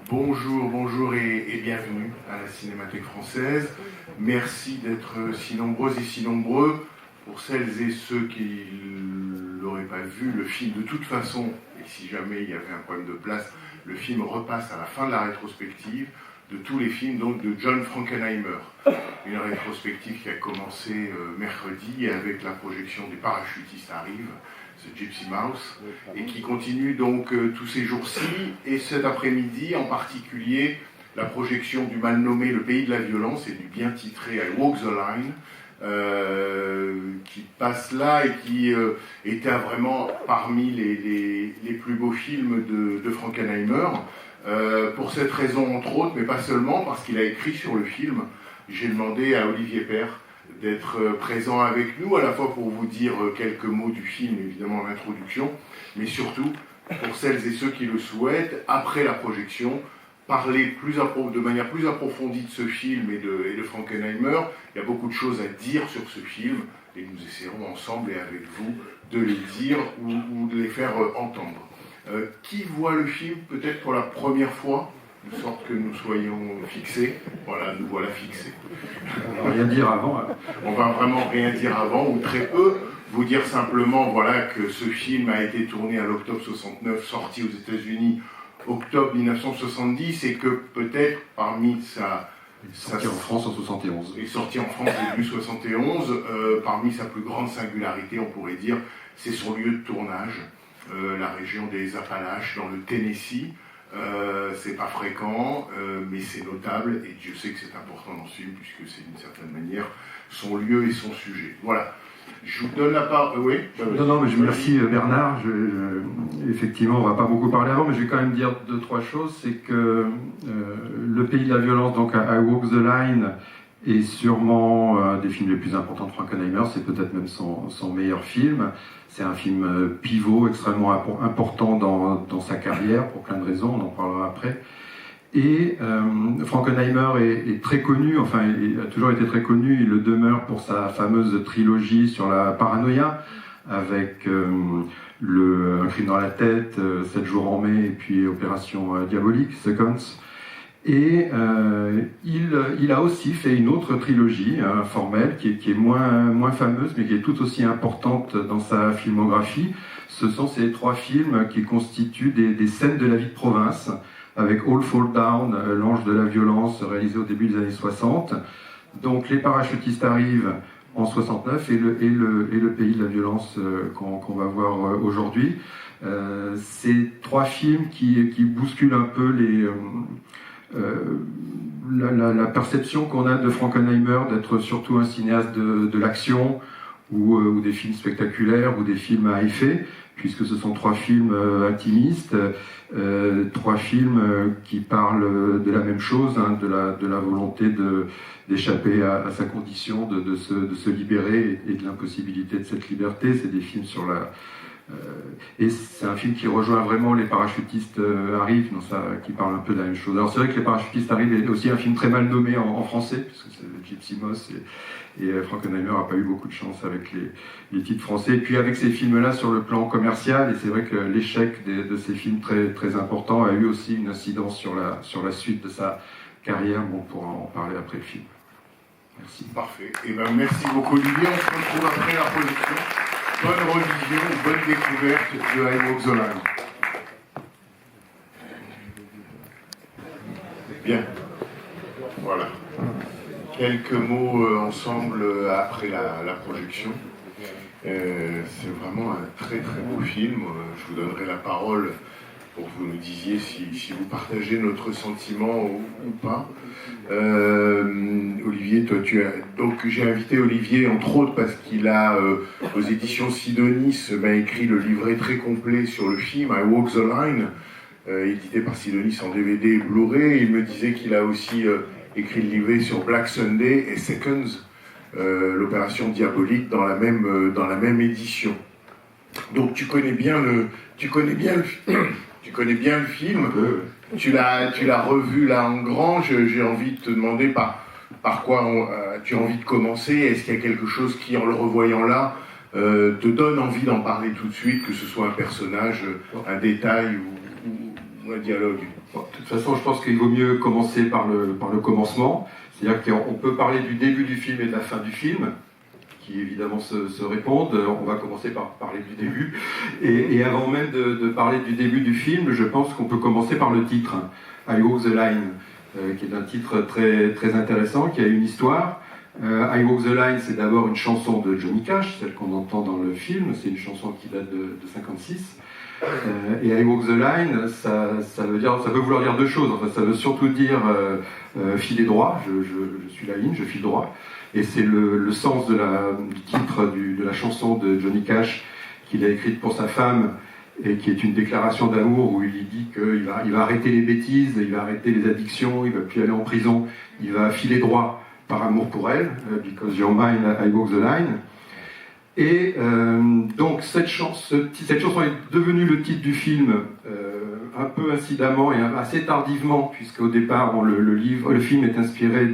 Bonjour, bonjour et bienvenue à la Cinémathèque française. Merci d'être si nombreuses et si nombreux. Pour celles et ceux qui ne l'auraient pas vu, le film de toute façon, et si jamais il y avait un problème de place, le film repasse à la fin de la rétrospective de tous les films donc, de John Frankenheimer. Une rétrospective qui a commencé mercredi avec la projection des Parachutistes arrivent, The Gypsy Mouse, et qui continue donc tous ces jours-ci, et cet après-midi en particulier, la projection du mal nommé Le Pays de la Violence et du bien titré I Walk the Line, qui passe là et qui était vraiment parmi les plus beaux films de Frankenheimer, pour cette raison entre autres, mais pas seulement, parce qu'il a écrit sur le film. J'ai demandé à Olivier Père d'être présent avec nous, à la fois pour vous dire quelques mots du film, évidemment en introduction, mais surtout pour celles et ceux qui le souhaitent, après la projection, parler de manière plus approfondie de ce film et de Frankenheimer. Il y a beaucoup de choses à dire sur ce film, et nous essaierons ensemble et avec vous de les dire ou de les faire entendre. Qui voit le film peut-être pour la première fois, de sorte que nous soyons fixés? Voilà, nous voilà fixés. On va rien dire avant. On va vraiment rien dire avant, ou très peu. Vous dire simplement voilà, que ce film a été tourné à l'octobre 69, sorti aux États-Unis octobre 1970, et que peut-être parmi sorti en France en 71. Et sorti en France début 71, parmi sa plus grande singularité, on pourrait dire, c'est son lieu de tournage, la région des Appalaches, dans le Tennessee. C'est pas fréquent, mais c'est notable, et Dieu sait que c'est important dans ce film, puisque c'est d'une certaine manière son lieu et son sujet. Voilà. Je vous donne la parole. Oui. Non, mais je remercie Bernard. Effectivement, on va pas beaucoup parler avant, mais je vais quand même dire 2-3 choses. C'est que Le Pays de la Violence, donc I Walk the Line, est sûrement un des films les plus importants de Frankenheimer. C'est peut-être même son meilleur film. C'est un film pivot, extrêmement important dans sa carrière, pour plein de raisons, on en parlera après. Et Frankenheimer est très connu, enfin il a toujours été très connu, il le demeure pour sa fameuse trilogie sur la paranoïa, avec Un crime dans la tête, 7 jours en mai, et puis Opération Diabolique, Seconds. Et il a aussi fait une autre trilogie formelle qui est moins fameuse, mais qui est tout aussi importante dans sa filmographie. Ce sont ces 3 films qui constituent des scènes de la vie de province, avec All Fall Down, L'Ange de la Violence, réalisé au début des années 60. Donc Les Parachutistes arrivent en 69 et le Pays de la Violence qu'on va voir aujourd'hui. Ces 3 films qui bousculent un peu la perception qu'on a de Frankenheimer d'être surtout un cinéaste de l'action ou des films spectaculaires ou des films à effet, puisque ce sont 3 films intimistes, 3 films qui parlent de la même chose, hein, de la volonté d'échapper à sa condition, de se libérer et de l'impossibilité de cette liberté. C'est des films sur et c'est un film qui rejoint vraiment Les Parachutistes arrivent, qui parle un peu de la même chose. Alors c'est vrai que Les Parachutistes arrivent est aussi un film très mal nommé en français, puisque c'est le Gypsy Mouse, et Frankenheimer n'a pas eu beaucoup de chance avec les titres français. Et puis avec ces films-là sur le plan commercial, et c'est vrai que l'échec de ces films très, très importants a eu aussi une incidence sur la suite de sa carrière. Bon, on pourra en parler après le film. Merci. Parfait. Et ben, merci beaucoup Olivier, on se retrouve après la projection. Bonne revision, bonne découverte de I Walk the Line. Bien. Voilà. Quelques mots ensemble après la projection. C'est vraiment un très très beau film. Je vous donnerai la parole pour que vous nous disiez si vous partagez notre sentiment ou pas. Olivier, toi, donc j'ai invité Olivier entre autres parce qu'il a aux éditions Sidonis écrit le livret très complet sur le film I Walk the Line, édité par Sidonis en DVD et Blu-ray. Il me disait qu'il a aussi écrit le livret sur Black Sunday et Seconds, l'opération diabolique dans la même édition. Donc tu connais bien le film, tu l'as revu là en grand. J'ai envie de te demander par quoi tu as envie de commencer. Est-ce qu'il y a quelque chose qui, en le revoyant là, te donne envie d'en parler tout de suite, que ce soit un personnage, un détail ou un dialogue? Bon, de toute façon, je pense qu'il vaut mieux commencer par le commencement. C'est-à-dire qu'on peut parler du début du film et de la fin du film, qui évidemment se répondent. On va commencer par parler du début. Et avant même de parler du début du film, je pense qu'on peut commencer par le titre, I Walk the Line, qui est un titre très, très intéressant, qui a une histoire. I Walk the Line, c'est d'abord une chanson de Johnny Cash, celle qu'on entend dans le film. C'est une chanson qui date de 56. Et I Walk the Line, ça peut vouloir dire deux choses. Enfin, ça veut surtout dire filer droit. Je suis la ligne, je file droit. Et c'est le sens du titre de la chanson de Johnny Cash qu'il a écrite pour sa femme et qui est une déclaration d'amour où il lui dit qu'il va arrêter les bêtises, il va arrêter les addictions, il va plus aller en prison, il va filer droit par amour pour elle, because you're mine, I walk the line. Et donc cette chanson est devenue le titre du film un peu incidemment et assez tardivement, puisqu'au départ le film est inspiré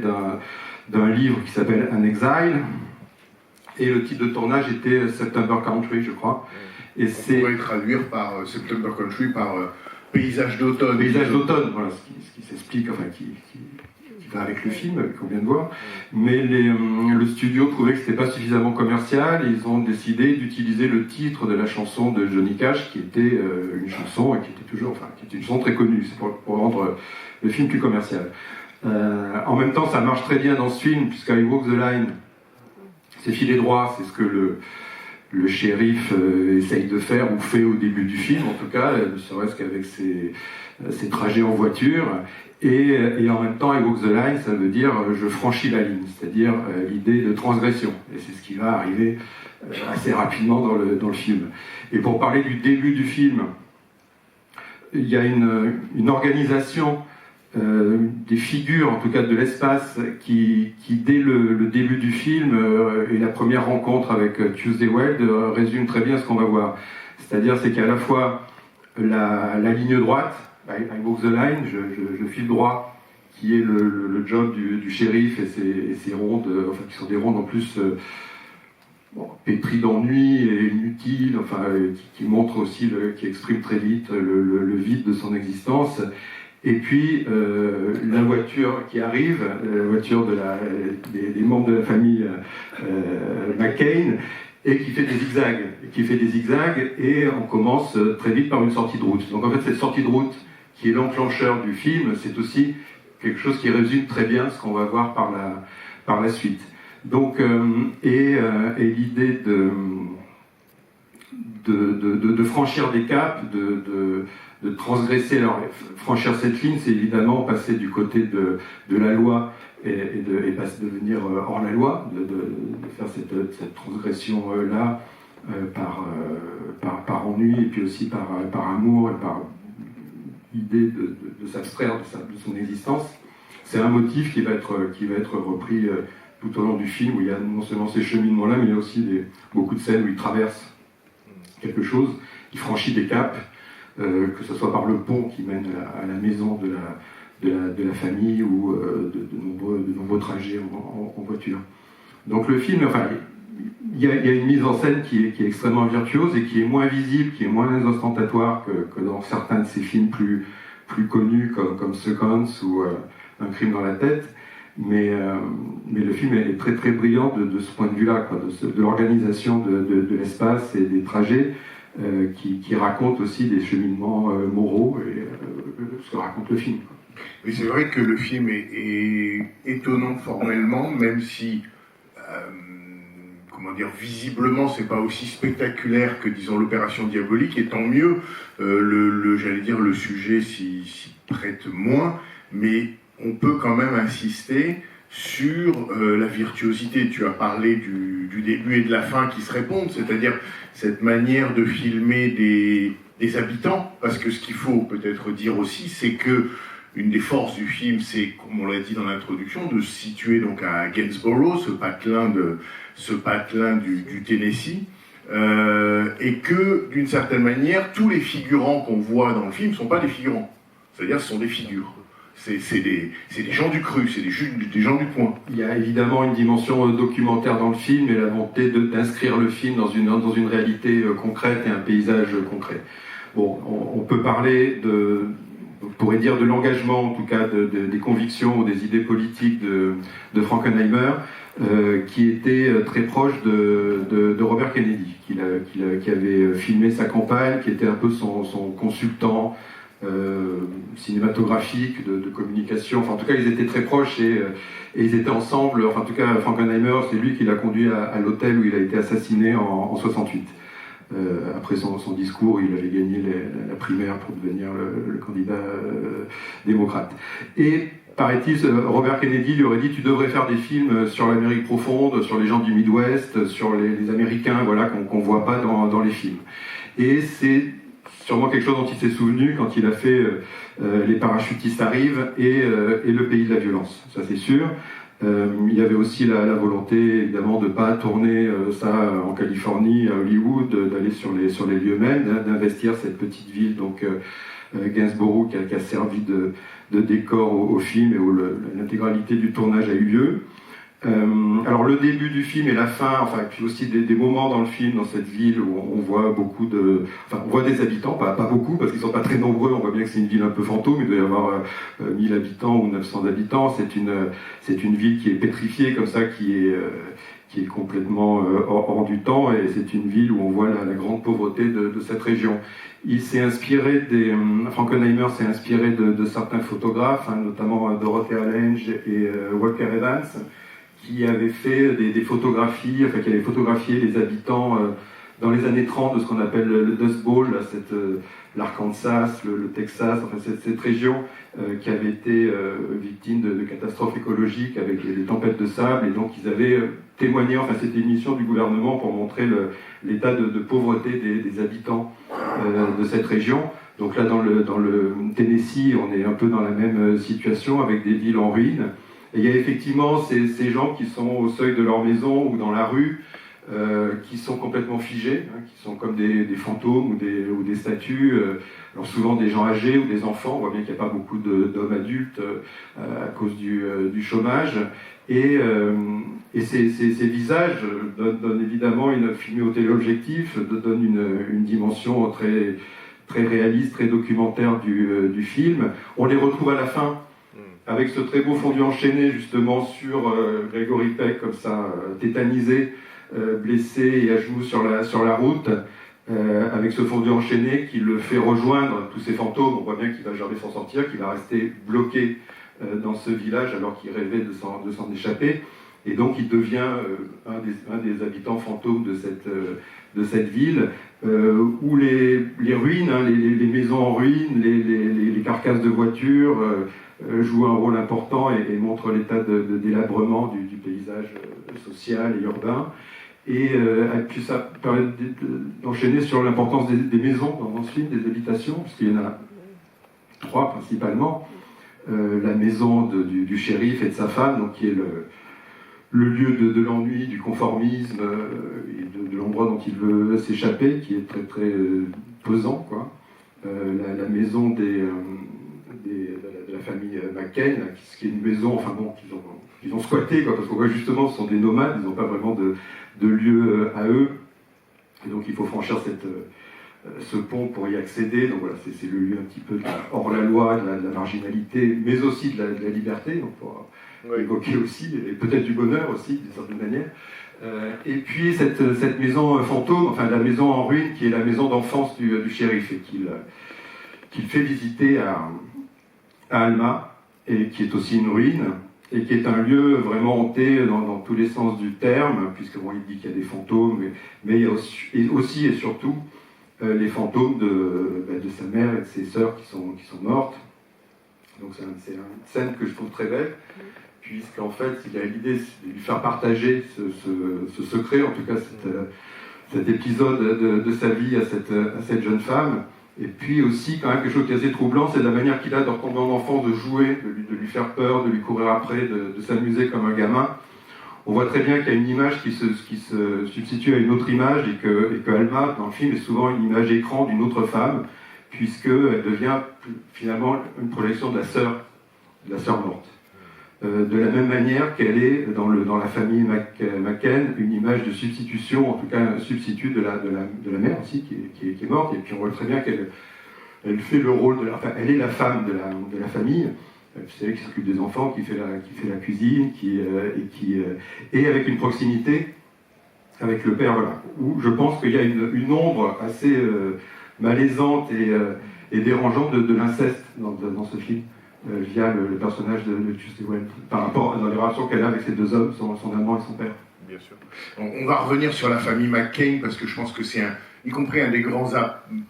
d'un livre qui s'appelle An Exile, et le titre de tournage était September Country, je crois. Et on pourrait traduire par September Country par paysage d'automne. Paysage d'automne, voilà, ce qui s'explique, enfin qui va avec le film qu'on vient de voir. Mais le studio trouvait que c'était pas suffisamment commercial, et ils ont décidé d'utiliser le titre de la chanson de Johnny Cash, qui était une chanson qui était une chanson très connue, c'est pour rendre le film plus commercial. En même temps, ça marche très bien dans ce film, puisqu'I Walk the Line, c'est filer droit, c'est ce que le shérif essaye de faire, ou fait au début du film, en tout cas, ne serait-ce qu'avec ses trajets en voiture. Et en même temps, I Walk the Line, ça veut dire je franchis la ligne, c'est-à-dire l'idée de transgression. Et c'est ce qui va arriver assez rapidement dans le film. Et pour parler du début du film, il y a une organisation des figures, en tout cas de l'espace, qui dès le début du film et la première rencontre avec Tuesday Weld résume très bien ce qu'on va voir. C'est-à-dire c'est qu'à la fois la ligne droite, I walk the line, je file droit, qui est le job du shérif et ses rondes, enfin qui sont des rondes en plus pétries d'ennui et inutiles, enfin qui montrent aussi, qui expriment très vite le vide de son existence. Et puis la voiture qui arrive, la voiture des membres de la famille McCain, et qui fait des zigzags, et on commence très vite par une sortie de route. Donc en fait, cette sortie de route, qui est l'enclencheur du film, c'est aussi quelque chose qui résume très bien ce qu'on va voir par la suite. Donc, et l'idée de franchir des caps, de transgresser, alors franchir cette ligne, c'est évidemment passer du côté de la loi et devenir hors la loi, de faire cette transgression-là par ennui, et puis aussi par amour, et par idée de s'abstraire de son existence. C'est un motif qui va être repris tout au long du film, où il y a non seulement ces cheminements-là, mais il y a aussi beaucoup de scènes où il traverse quelque chose, il franchit des caps, que ce soit par le pont qui mène à la maison de la famille, ou de nombreux trajets en voiture. Donc le film, enfin, il y a une mise en scène qui est extrêmement virtuose et qui est moins visible, qui est moins ostentatoire que dans certains de ces films plus connus comme Seconds ou Un crime dans la tête. Mais le film est très très brillant de ce point de vue-là, de l'organisation de l'espace et des trajets, qui raconte aussi des cheminements moraux et ce que raconte le film. Mais c'est vrai que le film est étonnant formellement, même si, visiblement, c'est pas aussi spectaculaire que, disons, l'Opération Diabolique, et tant mieux, j'allais dire, le sujet s'y prête moins, mais on peut quand même insister sur la virtuosité. Tu as parlé du début et de la fin qui se répondent, c'est-à-dire cette manière de filmer des habitants, parce que ce qu'il faut peut-être dire aussi, c'est que une des forces du film, c'est, comme on l'a dit dans l'introduction, de se situer donc à Gainsborough, ce patelin du Tennessee, et que, d'une certaine manière, tous les figurants qu'on voit dans le film ne sont pas des figurants, c'est-à-dire ce sont des figures. C'est des gens du cru, c'est des gens du coin. Il y a évidemment une dimension documentaire dans le film, et la volonté d'inscrire le film dans une réalité concrète et un paysage concret. Bon, on peut parler on pourrait dire de l'engagement, en tout cas des convictions ou des idées politiques de Frankenheimer, qui était très proche de Robert Kennedy, qui avait filmé sa campagne, qui était un peu son consultant cinématographique, de communication. Enfin, en tout cas, ils étaient très proches et ils étaient ensemble. Enfin, en tout cas, Frankenheimer, c'est lui qui l'a conduit à l'hôtel où il a été assassiné en 68. Après son discours, il avait gagné la primaire pour devenir le candidat démocrate. Et paraît-il, Robert Kennedy lui aurait dit: tu devrais faire des films sur l'Amérique profonde, sur les gens du Midwest, sur les Américains, voilà, qu'on ne voit pas dans les films. Et c'est sûrement quelque chose dont il s'est souvenu quand il a fait Les parachutistes arrivent et Le pays de la violence, ça c'est sûr. Il y avait aussi la volonté, évidemment, de ne pas tourner ça en Californie, à Hollywood, d'aller sur les lieux mêmes, d'investir cette petite ville, donc Gainsborough, qui a servi de décor au film et où l'intégralité du tournage a eu lieu. Alors le début du film et la fin, enfin, puis aussi des moments dans le film, dans cette ville où on voit beaucoup on voit des habitants, pas beaucoup parce qu'ils sont pas très nombreux, on voit bien que c'est une ville un peu fantôme, il doit y avoir 1000 habitants ou 900 habitants, c'est une ville qui est pétrifiée comme ça, qui est complètement hors du temps, et c'est une ville où on voit la grande pauvreté de cette région. Il s'est inspiré Frankenheimer s'est inspiré de certains photographes, hein, notamment Dorothea Lange et Walker Evans, qui avait fait des photographies, enfin qui avait photographié les habitants dans les années 30 de ce qu'on appelle le Dust Bowl, l'Arkansas, le Texas, enfin cette région qui avait été victime de catastrophes écologiques avec les tempêtes de sable, et donc ils avaient témoigné, enfin c'était une mission du gouvernement pour montrer l'état de pauvreté des habitants de cette région. Donc là dans le Tennessee, on est un peu dans la même situation avec des villes en ruine. Et il y a effectivement ces gens qui sont au seuil de leur maison ou dans la rue, qui sont complètement figés, hein, qui sont comme des fantômes ou des statues, alors souvent des gens âgés ou des enfants. On voit bien qu'il n'y a pas beaucoup d'hommes adultes à cause du chômage. Et ces visages donnent évidemment, filmés au téléobjectif, donnent une dimension très, très réaliste, très documentaire du film. On les retrouve à la fin, avec ce très beau fondu enchaîné justement sur Gregory Peck, comme ça, tétanisé, blessé et à genoux sur la route, avec ce fondu enchaîné qui le fait rejoindre tous ces fantômes. On voit bien qu'il va jamais s'en sortir, qu'il va rester bloqué dans ce village alors qu'il rêvait de s'en échapper. Et donc il devient un des habitants fantômes de cette ville, où les ruines, hein, les maisons en ruine, les carcasses de voitures jouent un rôle important et montrent l'état de délabrement du paysage social et urbain. Et puis ça permet d'enchaîner sur l'importance des maisons dans ce film, des habitations, puisqu'il y en a 3 principalement. La maison du shérif et de sa femme, donc qui est le lieu de l'ennui, du conformisme et de l'endroit dont il veut s'échapper, qui est très très pesant, quoi. La maison de la famille McCain, qui est une maison, enfin bon, qu'ils ont squatté, quoi, parce qu'on voit justement ce sont des nomades, ils n'ont pas vraiment de lieu à eux, et donc il faut franchir ce pont pour y accéder. Donc voilà, c'est le lieu un petit peu hors la loi, de la marginalité, mais aussi de la liberté, donc pour évoquer aussi, et peut-être du bonheur aussi, d'une certaine manière. Et puis cette maison fantôme, enfin la maison en ruine, qui est la maison d'enfance du shérif, et qu'il fait visiter à Alma, et qui est aussi une ruine, et qui est un lieu vraiment hanté dans tous les sens du terme, puisque bon, il dit qu'il y a des fantômes, mais il y a aussi et surtout les fantômes de sa mère et de ses sœurs qui sont mortes. Donc c'est une scène que je trouve très belle, puisqu'en fait il a l'idée de lui faire partager ce secret, en tout cas cet épisode de sa vie à cette jeune femme. Et puis aussi, quand même, quelque chose qui est assez troublant, c'est la manière qu'il a de retomber en enfant, de jouer, de lui faire peur, de lui courir après, de s'amuser comme un gamin. On voit très bien qu'il y a une image qui se substitue à une autre image, et que Alma, dans le film, est souvent une image écran d'une autre femme, puisqu'elle devient finalement une projection de la sœur morte. De la même manière qu'elle est, dans la famille McCain, une image de substitution, en tout cas un substitut de la mère aussi, qui est morte. Et puis on voit très bien elle fait le rôle elle est la femme de la famille. C'est elle qui s'occupe des enfants, qui fait la cuisine, et avec une proximité avec le père, voilà. Où je pense qu'il y a une ombre assez malaisante et dérangeante de l'inceste dans ce film, via le personnage de Tuesday Weld, par rapport dans les relations qu'elle a avec ces deux hommes, son amant et son père. Bien sûr. On va revenir sur la famille McCain, parce que je pense que c'est y compris un des grands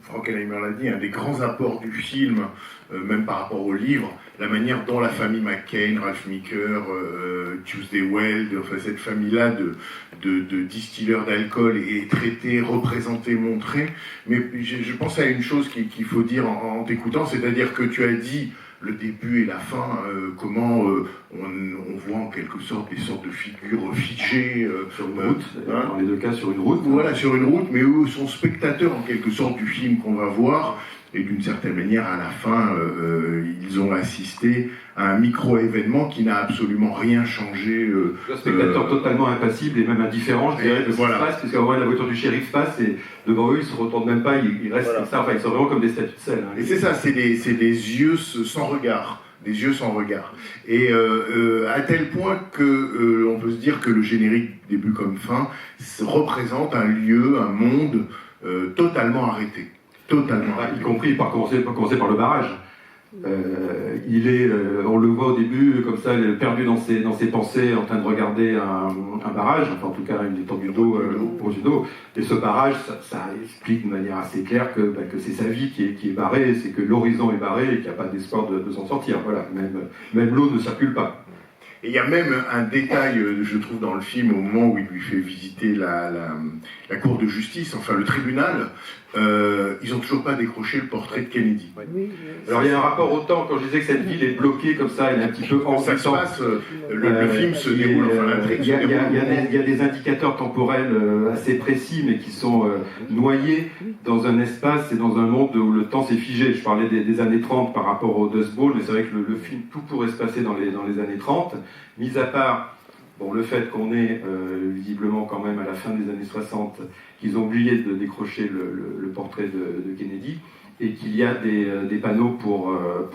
Frankenheimer l'a dit, un des grands apports du film, même par rapport au livre, la manière dont la famille McCain, Ralph Meeker, Tuesday Weld, enfin cette famille-là de distilleurs d'alcool est traitée, représentée, montrée. Mais je pense à une chose qu'il faut dire en t'écoutant, c'est-à-dire que tu as dit le début et la fin, comment on voit en quelque sorte des sortes de figures figées sur une route, dans les deux cas sur une route. Voilà, sur une route, mais eux sont spectateurs en quelque sorte du film qu'on va voir, et d'une certaine manière, à la fin, ils ont assisté à un micro-événement qui n'a absolument rien changé. Un spectateur totalement impassible et même indifférent, je dirais, de ce qui se passe, puisqu'à un moment, la voiture du shérif passe et devant eux, ils ne se retournent même pas, ils restent comme ça, enfin, ils sont vraiment comme des statues de sel. Hein. Et c'est ça, c'est des yeux sans regard. Des yeux sans regard. Et à tel point que on peut se dire que le générique, début comme fin, représente un lieu, un monde totalement arrêté. Totalement arrêté. Y compris, par commencer par le barrage. On le voit au début comme ça, perdu dans ses pensées, en train de regarder un barrage, enfin en tout cas une étendue d'eau au-dessus d'eau. Et ce barrage, ça explique de manière assez claire que c'est sa vie qui est barrée, c'est que l'horizon est barré et qu'il n'y a pas d'espoir de s'en sortir. Voilà, même l'eau ne circule pas. Et il y a même un détail, je trouve, dans le film, au moment où il lui fait visiter la cour de justice, enfin le tribunal, ils n'ont toujours pas décroché le portrait de Kennedy. Oui. Alors il y a un rapport au temps, quand je disais que cette ville est bloquée comme ça, elle est un petit peu en ça se passe, le film se déroule, enfin l'intrigue se déroule. Il y a des indicateurs temporels assez précis, mais qui sont noyés dans un espace et dans un monde où le temps s'est figé. Je parlais des années 30 par rapport au Dust Bowl, mais c'est vrai que le film, tout pourrait se passer dans les années 30, mis à part le fait qu'on est visiblement quand même à la fin des années 60, qu'ils ont oublié de décrocher le portrait de Kennedy, et qu'il y a des panneaux pour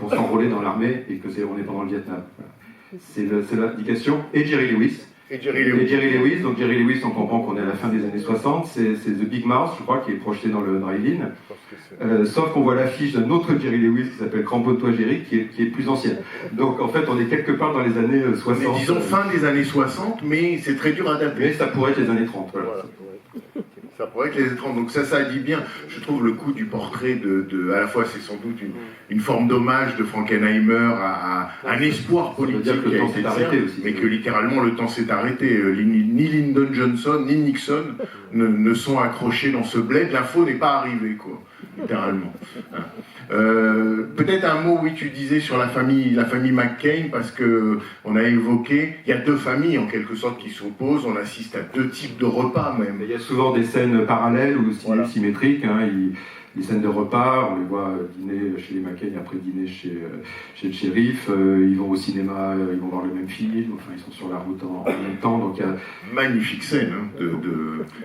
s'enrôler dans l'armée, et on est pendant le Vietnam. Voilà. C'est l'indication. Et Jerry Lewis. Donc Jerry Lewis, on comprend qu'on est à la fin des années 60, c'est The Big Mouth, je crois, qui est projeté dans le drive-in. Sauf qu'on voit l'affiche d'un autre Jerry Lewis qui s'appelle Cramponne-toi Jerry, qui est plus ancienne. Donc en fait, on est quelque part dans les années 60. Mais disons fin des années 60, mais c'est très dur à dater. Mais ça pourrait être les années 30. Voilà. Ça pourrait être les étranges. Donc ça dit bien, je trouve, le coup du portrait à la fois, c'est sans doute une forme d'hommage de Frankenheimer à un espoir politique qui a été arrêté aussi, mais que littéralement le temps s'est arrêté. Ni Lyndon Johnson, ni Nixon ne sont accrochés dans ce bled. L'info n'est pas arrivée, quoi, littéralement. Peut-être un mot, oui, tu disais sur la famille McCain, parce que on a évoqué, il y a deux familles en quelque sorte qui s'opposent, on assiste à deux types de repas même. Il y a souvent des scènes parallèles ou symétriques, hein, les scènes de repas, on les voit dîner chez les McCain et après dîner chez le shérif, ils vont au cinéma, ils vont voir le même film, enfin ils sont sur la route en même temps, donc il y a... Magnifique scène, hein,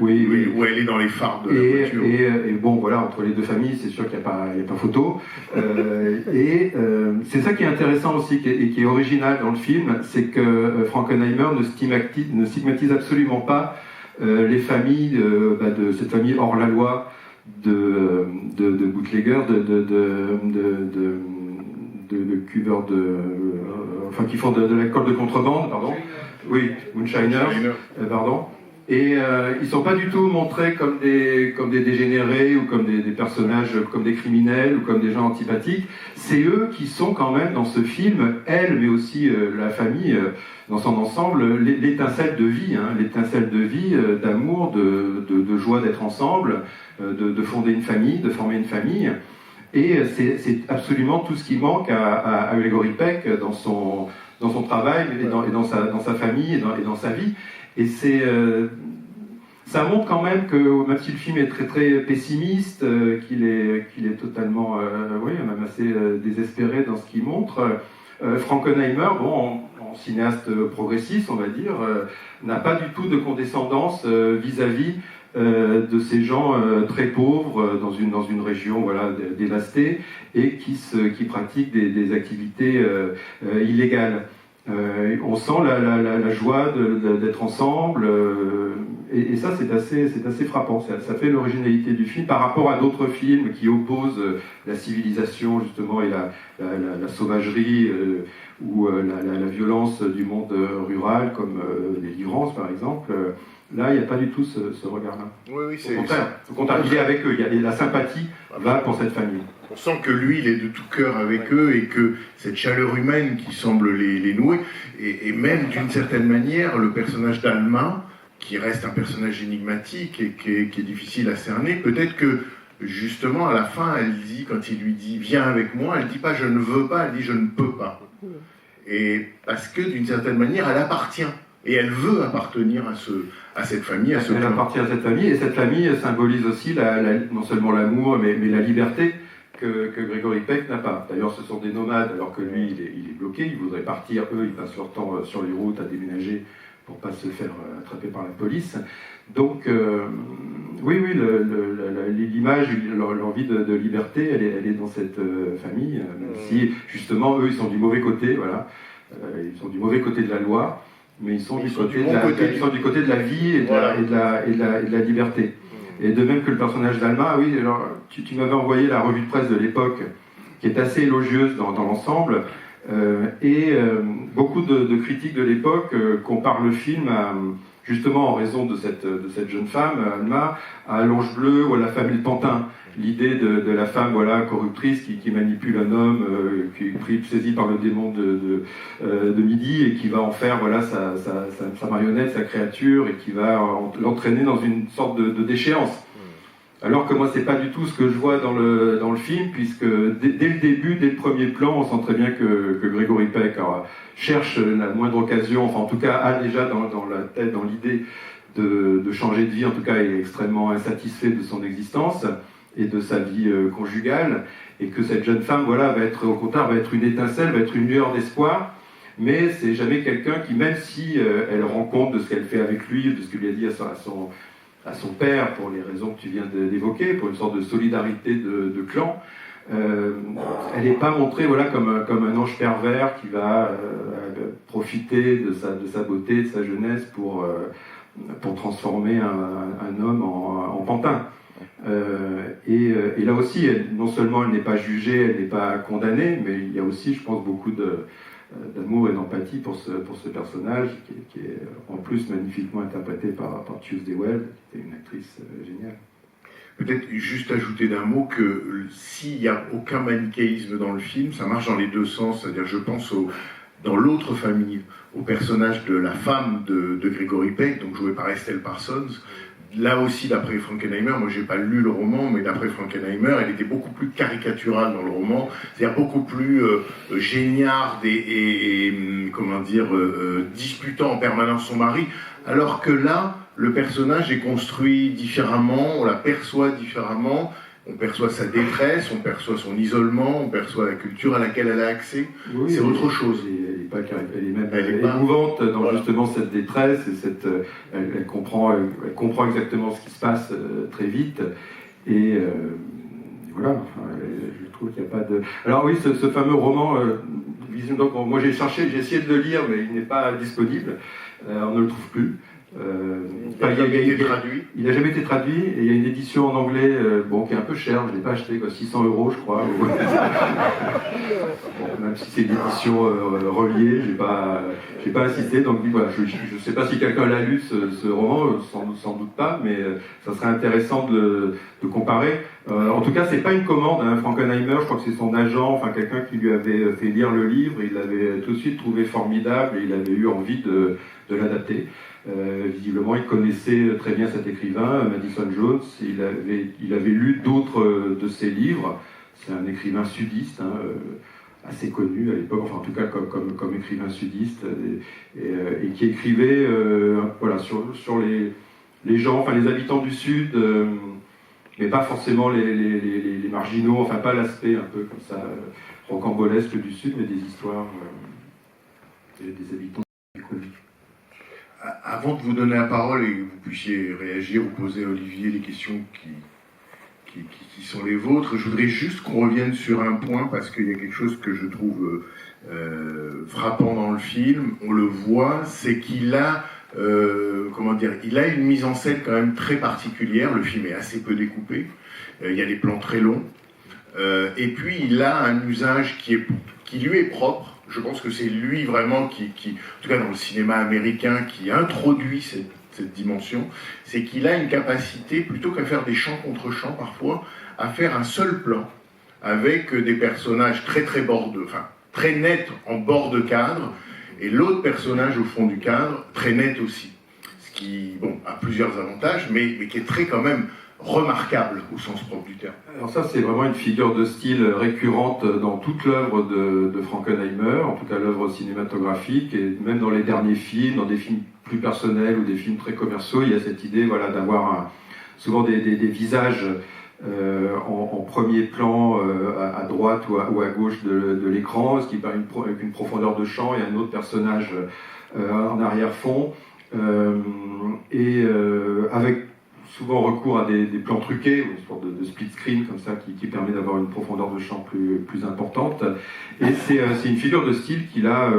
oui, où elle est dans les phares de la voiture. Et bon, voilà, entre les deux familles, c'est sûr qu'il n'y a pas photo. C'est ça qui est intéressant aussi, et qui est original dans le film, c'est que Frankenheimer ne stigmatise absolument pas les familles, de cette famille hors la loi, de bootleggers, de cuveurs enfin qui font de l'alcool de contrebande, pardon. Oui, moonshiner, pardon. Et ils sont pas du tout montrés comme des dégénérés ou comme des personnages, comme des criminels ou comme des gens antipathiques. C'est eux qui sont quand même dans ce film, elle, mais aussi la famille dans son ensemble, l'étincelle de vie, hein, l'étincelle de vie, d'amour, de joie d'être ensemble, de fonder une famille, de former une famille. Et c'est absolument tout ce qui manque à Gregory Peck dans son travail et dans sa famille et dans sa vie. Et ça montre quand même que, même si le film est très très pessimiste, qu'il est totalement, même assez désespéré dans ce qu'il montre, Frankenheimer, en cinéaste progressiste, on va dire, n'a pas du tout de condescendance vis-à-vis de ces gens très pauvres dans une région voilà, dévastée et qui pratiquent des activités illégales. On sent la joie d'être ensemble, et ça c'est assez frappant. Ça fait l'originalité du film par rapport à d'autres films qui opposent la civilisation justement et la sauvagerie ou la violence du monde rural, comme Délivrance par exemple. Là, il n'y a pas du tout ce regard-là. Oui, c'est au contraire, il est avec eux, la sympathie va pour cette famille. On sent que lui, il est de tout cœur avec eux et que cette chaleur humaine qui semble les nouer, et même d'une certaine manière, le personnage d'Alma, qui reste un personnage énigmatique et qui est difficile à cerner, peut-être que justement à la fin, elle dit, quand il lui dit « viens avec moi », elle ne dit pas « je ne veux pas », elle dit « je ne peux pas ». Et parce que d'une certaine manière, elle appartient. Et elle veut appartenir à cette famille, à ce clan. Elle appartient à cette famille, et cette famille symbolise aussi non seulement l'amour, mais la liberté que Gregory Peck n'a pas. D'ailleurs, ce sont des nomades, alors que lui, il est bloqué, il voudrait partir. Eux, ils passent leur temps sur les routes à déménager pour ne pas se faire attraper par la police. Donc, oui, l'image, l'envie de liberté, elle est dans cette famille, même si, justement, eux, ils sont du mauvais côté, voilà. Ils sont du mauvais côté de la loi. Mais ils sont du côté de la vie et de la liberté. Et de même que le personnage d'Alma, oui, alors tu m'avais envoyé la revue de presse de l'époque, qui est assez élogieuse dans l'ensemble, et beaucoup de critiques de l'époque comparent le film justement en raison de cette jeune femme, Alma, à l'Ange Bleu ou à la famille de Pantin. L'idée de la femme voilà, corruptrice qui manipule un homme, qui est saisi par le démon de Midi et qui va en faire voilà, sa marionnette, sa créature, et qui va l'entraîner dans une sorte de déchéance. Alors que moi, c'est pas du tout ce que je vois dans le film, puisque dès le début, dès le premier plan, on sent très bien que Gregory Peck cherche la moindre occasion, enfin en tout cas a déjà dans la tête, dans l'idée de changer de vie, en tout cas est extrêmement insatisfait de son existence et de sa vie conjugale, et que cette jeune femme, voilà, va être au contraire, va être une étincelle, va être une lueur d'espoir, mais c'est jamais quelqu'un qui, même si elle rend compte de ce qu'elle fait avec lui, de ce qu'il lui a dit à son père, pour les raisons que tu viens d'évoquer, pour une sorte de solidarité de clan, elle n'est pas montrée voilà, comme un ange pervers qui va profiter de sa beauté, de sa jeunesse pour transformer un homme en pantin. Et là aussi, non seulement elle n'est pas jugée, elle n'est pas condamnée, mais il y a aussi, je pense, beaucoup d'amour et d'empathie pour ce personnage qui est en plus magnifiquement interprété par Tuesday Weld, qui est une actrice géniale. Peut-être juste ajouter d'un mot que s'il n'y a aucun manichéisme dans le film, ça marche dans les deux sens. C'est-à-dire, je pense dans l'autre famille, au personnage de la femme de Gregory Peck, donc jouée par Estelle Parsons. Là aussi, d'après Frankenheimer, moi j'ai pas lu le roman, mais d'après Frankenheimer, elle était beaucoup plus caricaturale dans le roman, c'est-à-dire beaucoup plus géniarde et comment dire, disputant en permanence son mari, alors que là, le personnage est construit différemment, on la perçoit différemment, on perçoit sa détresse, on perçoit son isolement, on perçoit la culture à laquelle elle a accès, oui, c'est autre chose. Elle est même émouvante dans justement cette détresse, et elle comprend exactement ce qui se passe très vite, et voilà, je trouve qu'il n'y a pas de... Alors oui, ce fameux roman, donc, moi j'ai essayé de le lire, mais il n'est pas disponible, on ne le trouve plus. Il n'a jamais été traduit. Il n'a jamais été traduit, et il y a une édition en anglais qui est un peu chère, je ne l'ai pas acheté, 600 €, je crois. Même si c'est une édition reliée, j'ai pas insisté, donc voilà, je ne sais pas si quelqu'un l'a lu ce roman, sans doute pas, mais ça serait intéressant de comparer. En tout cas, c'est pas une commande, hein, Frankenheimer, je crois que c'est son agent, enfin quelqu'un qui lui avait fait lire le livre, il l'avait tout de suite trouvé formidable et il avait eu envie de l'adapter. Visiblement, il connaissait très bien cet écrivain, Madison Jones. Il avait lu d'autres de ses livres. C'est un écrivain sudiste, hein, assez connu à l'époque, enfin en tout cas comme écrivain sudiste, et qui écrivait voilà, sur les gens, enfin les habitants du Sud, mais pas forcément les marginaux, enfin pas l'aspect un peu comme ça rocambolesque du Sud, mais des histoires des habitants connus. Avant de vous donner la parole et que vous puissiez réagir ou poser à Olivier les questions qui sont les vôtres, je voudrais juste qu'on revienne sur un point parce qu'il y a quelque chose que je trouve frappant dans le film. On le voit, c'est qu'il a, il a une mise en scène quand même très particulière. Le film est assez peu découpé. Il y a des plans très longs. Et puis il a un usage qui lui est propre. Je pense que c'est lui vraiment qui, en tout cas dans le cinéma américain, qui introduit cette dimension. C'est qu'il a une capacité, plutôt qu'à faire des champs contre champs parfois, à faire un seul plan avec des personnages très nets en bord de cadre, et l'autre personnage au fond du cadre, très net aussi. Ce qui, a plusieurs avantages, mais qui est très quand même remarquable au sens propre du terme. Alors ça, c'est vraiment une figure de style récurrente dans toute l'œuvre de Frankenheimer, en tout cas l'œuvre cinématographique, et même dans les derniers films, dans des films plus personnels ou des films très commerciaux, il y a cette idée d'avoir souvent des visages en premier plan à droite ou à gauche de l'écran, ce qui permet avec une profondeur de champ, et un autre personnage en arrière-fond, avec souvent recours à des plans truqués, une sorte de split screen comme ça qui permet d'avoir une profondeur de champ plus importante. Et c'est une figure de style qu'il a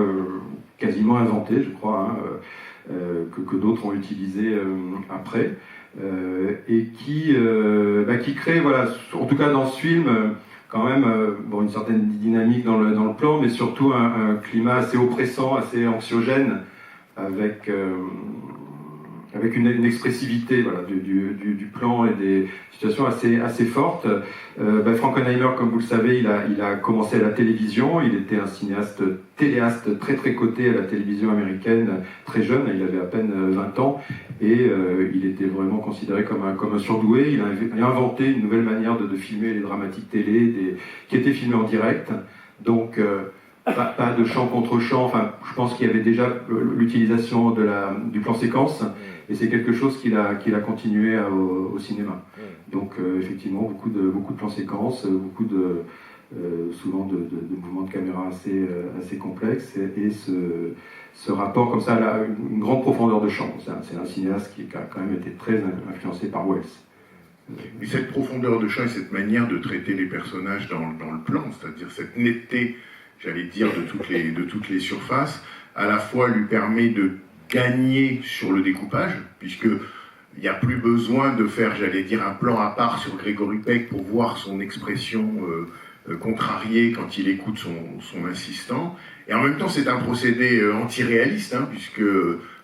quasiment inventée, je crois, que d'autres ont utilisé après, et qui crée, en tout cas dans ce film, quand même une certaine dynamique dans le plan, mais surtout un climat assez oppressant, assez anxiogène, avec une expressivité du plan et des situations assez fortes. Frankenheimer, comme vous le savez, il a commencé à la télévision. Il était un téléaste très très coté à la télévision américaine, très jeune, il avait à peine 20 ans, et il était vraiment considéré comme un surdoué. Il a inventé une nouvelle manière de filmer les dramatiques télé, qui étaient filmés en direct. Donc, pas de champ contre champ. Je pense qu'il y avait déjà l'utilisation du plan séquence, et c'est quelque chose qu'il a continué au cinéma. Donc effectivement, beaucoup de plans séquences, souvent de mouvements de caméra assez complexes, et ce rapport comme ça, une grande profondeur de champ. C'est un cinéaste qui a quand même été très influencé par Wells. Et cette profondeur de champ et cette manière de traiter les personnages dans le plan, c'est-à-dire cette netteté, j'allais dire, de toutes les surfaces, à la fois lui permet de gagner sur le découpage, puisqu'il n'y a plus besoin de faire, j'allais dire, un plan à part sur Gregory Peck pour voir son expression contrariée quand il écoute son assistant. Et en même temps, c'est un procédé anti-réaliste, puisque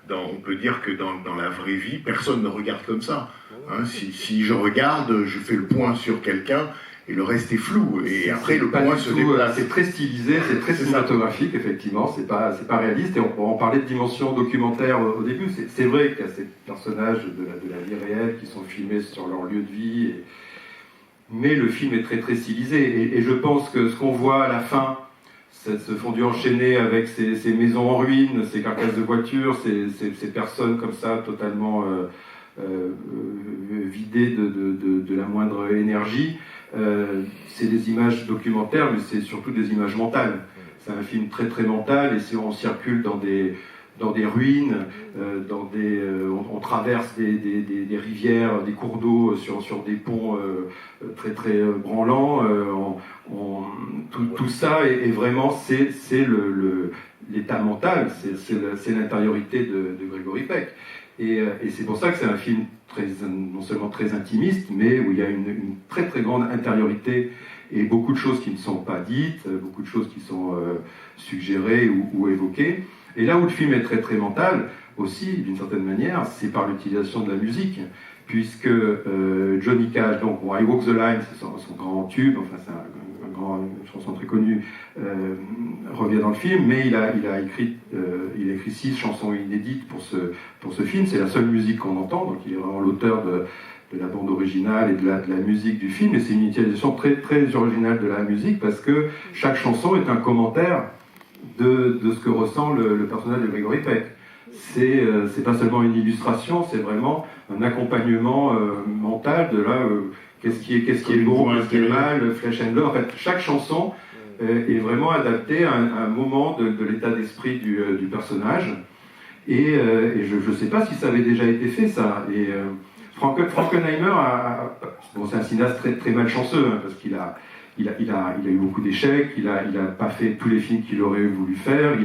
on peut dire que dans la vraie vie, personne ne regarde comme ça. Si je regarde, je fais le point sur quelqu'un, et le reste est flou, et après le point se déplace. C'est très stylisé, c'est très cinématographique, effectivement, c'est pas réaliste, et on parlait de dimension documentaire au début. C'est vrai qu'il y a ces personnages de la vie réelle qui sont filmés sur leur lieu de vie, mais le film est très très stylisé, et je pense que ce qu'on voit à la fin, ce fondu enchaîné avec ces maisons en ruine, ces carcasses de voitures, ces personnes comme ça, totalement vidées de la moindre énergie, c'est des images documentaires, mais c'est surtout des images mentales. C'est un film très très mental, et si on circule dans des ruines, on traverse des rivières, des cours d'eau sur des ponts très très branlants, tout ça est vraiment c'est l'état mental, c'est l'intériorité de Gregory Peck. Et c'est pour ça que c'est un film non seulement très intimiste, mais où il y a une très très grande intériorité, et beaucoup de choses qui ne sont pas dites, beaucoup de choses qui sont suggérées ou évoquées. Et là où le film est très très mental aussi, d'une certaine manière, c'est par l'utilisation de la musique, puisque Johnny Cash, donc I Walk the Line, c'est son grand tube, c'est une chanson très connue, revient dans le film, mais il a écrit 6 chansons inédites pour ce film. C'est la seule musique qu'on entend, donc il est vraiment l'auteur de la bande originale et de la musique du film, et c'est une utilisation très très originale de la musique, parce que chaque chanson est un commentaire de ce que ressent le personnage de Gregory Peck. C'est pas seulement une illustration, c'est vraiment un accompagnement mental de qu'est-ce qui est bon, qu'est-ce qui est mal, Flesh and Blood. En fait, chaque chanson est vraiment adaptée à un moment de l'état d'esprit du personnage. Et je ne sais pas si ça avait déjà été fait, ça. Et Frankenheimer, bon, c'est un cinéaste très, très malchanceux, hein, parce qu'il a eu beaucoup d'échecs, il a pas fait tous les films qu'il aurait voulu faire,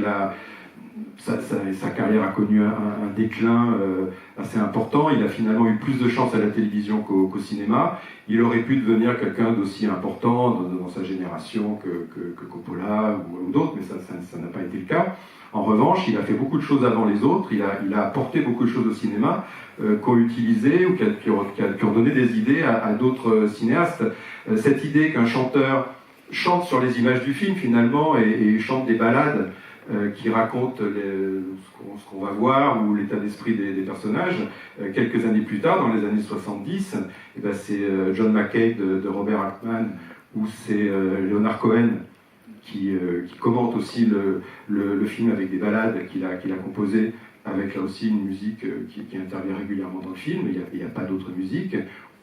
sa carrière a connu un déclin assez important. Il a finalement eu plus de chance à la télévision qu'au cinéma. Il aurait pu devenir quelqu'un d'aussi important dans sa génération que Coppola ou d'autres, mais ça n'a pas été le cas. En revanche, il a fait beaucoup de choses avant les autres. Il a apporté beaucoup de choses au cinéma qu'ont utilisé ou qui ont donné des idées à d'autres cinéastes. Cette idée qu'un chanteur chante sur les images du film finalement et chante des ballades qui raconte ce qu'on va voir ou l'état d'esprit des personnages. Quelques années plus tard, dans les années 70, c'est John McCabe de Robert Altman ou c'est Leonard Cohen qui commente aussi le film avec des ballades qu'il a composées, avec là aussi une musique qui intervient régulièrement dans le film. Il n'y a pas d'autre musique.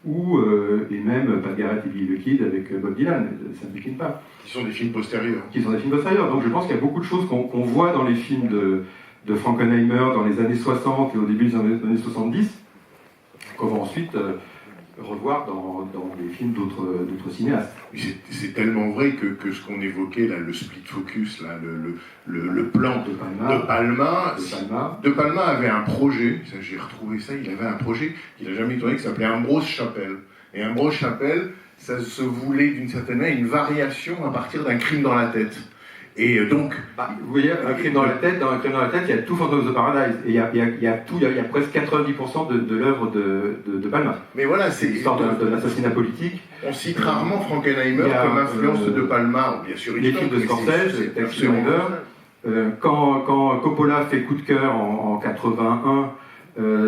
Et même Pat Garrett et Billy the Kid avec Bob Dylan, ça ne décline pas. Qui sont des films postérieurs. Donc je pense qu'il y a beaucoup de choses qu'on voit dans les films de Frankenheimer dans les années 60 et au début des années 70, qu'on va ensuite revoir dans des films d'autres cinéastes. C'est tellement vrai que ce qu'on évoquait, là, le split focus, là, le plan de Palma avait un projet, j'ai retrouvé ça, il avait un projet qu'il n'a jamais tourné, qui s'appelait Ambrose Chapelle. Et Ambrose Chapelle, ça se voulait d'une certaine manière une variation à partir d'un crime dans la tête. Et donc... vous voyez, un crime dans la tête, il y a tout Phantom of the Paradise. Et il y a presque 90% de l'œuvre de Palma. Mais voilà, c'est l'histoire de l'assassinat politique. On cite rarement Frankenheimer comme influence de Palma, bien sûr. Les films de Scorsese, Taxi Driver. Quand Coppola fait Coup de cœur en 81,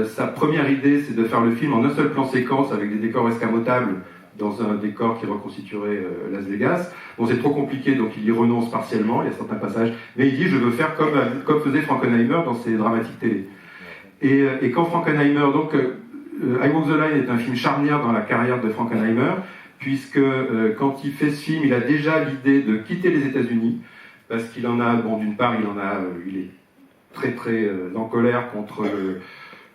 sa première idée, c'est de faire le film en un seul plan séquence avec des décors escamotables dans un décor qui reconstituerait Las Vegas. Bon, c'est trop compliqué, donc il y renonce partiellement, il y a certains passages, mais il dit « je veux faire comme faisait Frankenheimer dans ses dramatiques télé ». Et quand Frankenheimer, donc I Walk the Line est un film charnière dans la carrière de Frankenheimer, puisque quand il fait ce film, il a déjà l'idée de quitter les États-Unis, parce qu'il en a, bon, d'une part, il est très très en colère contre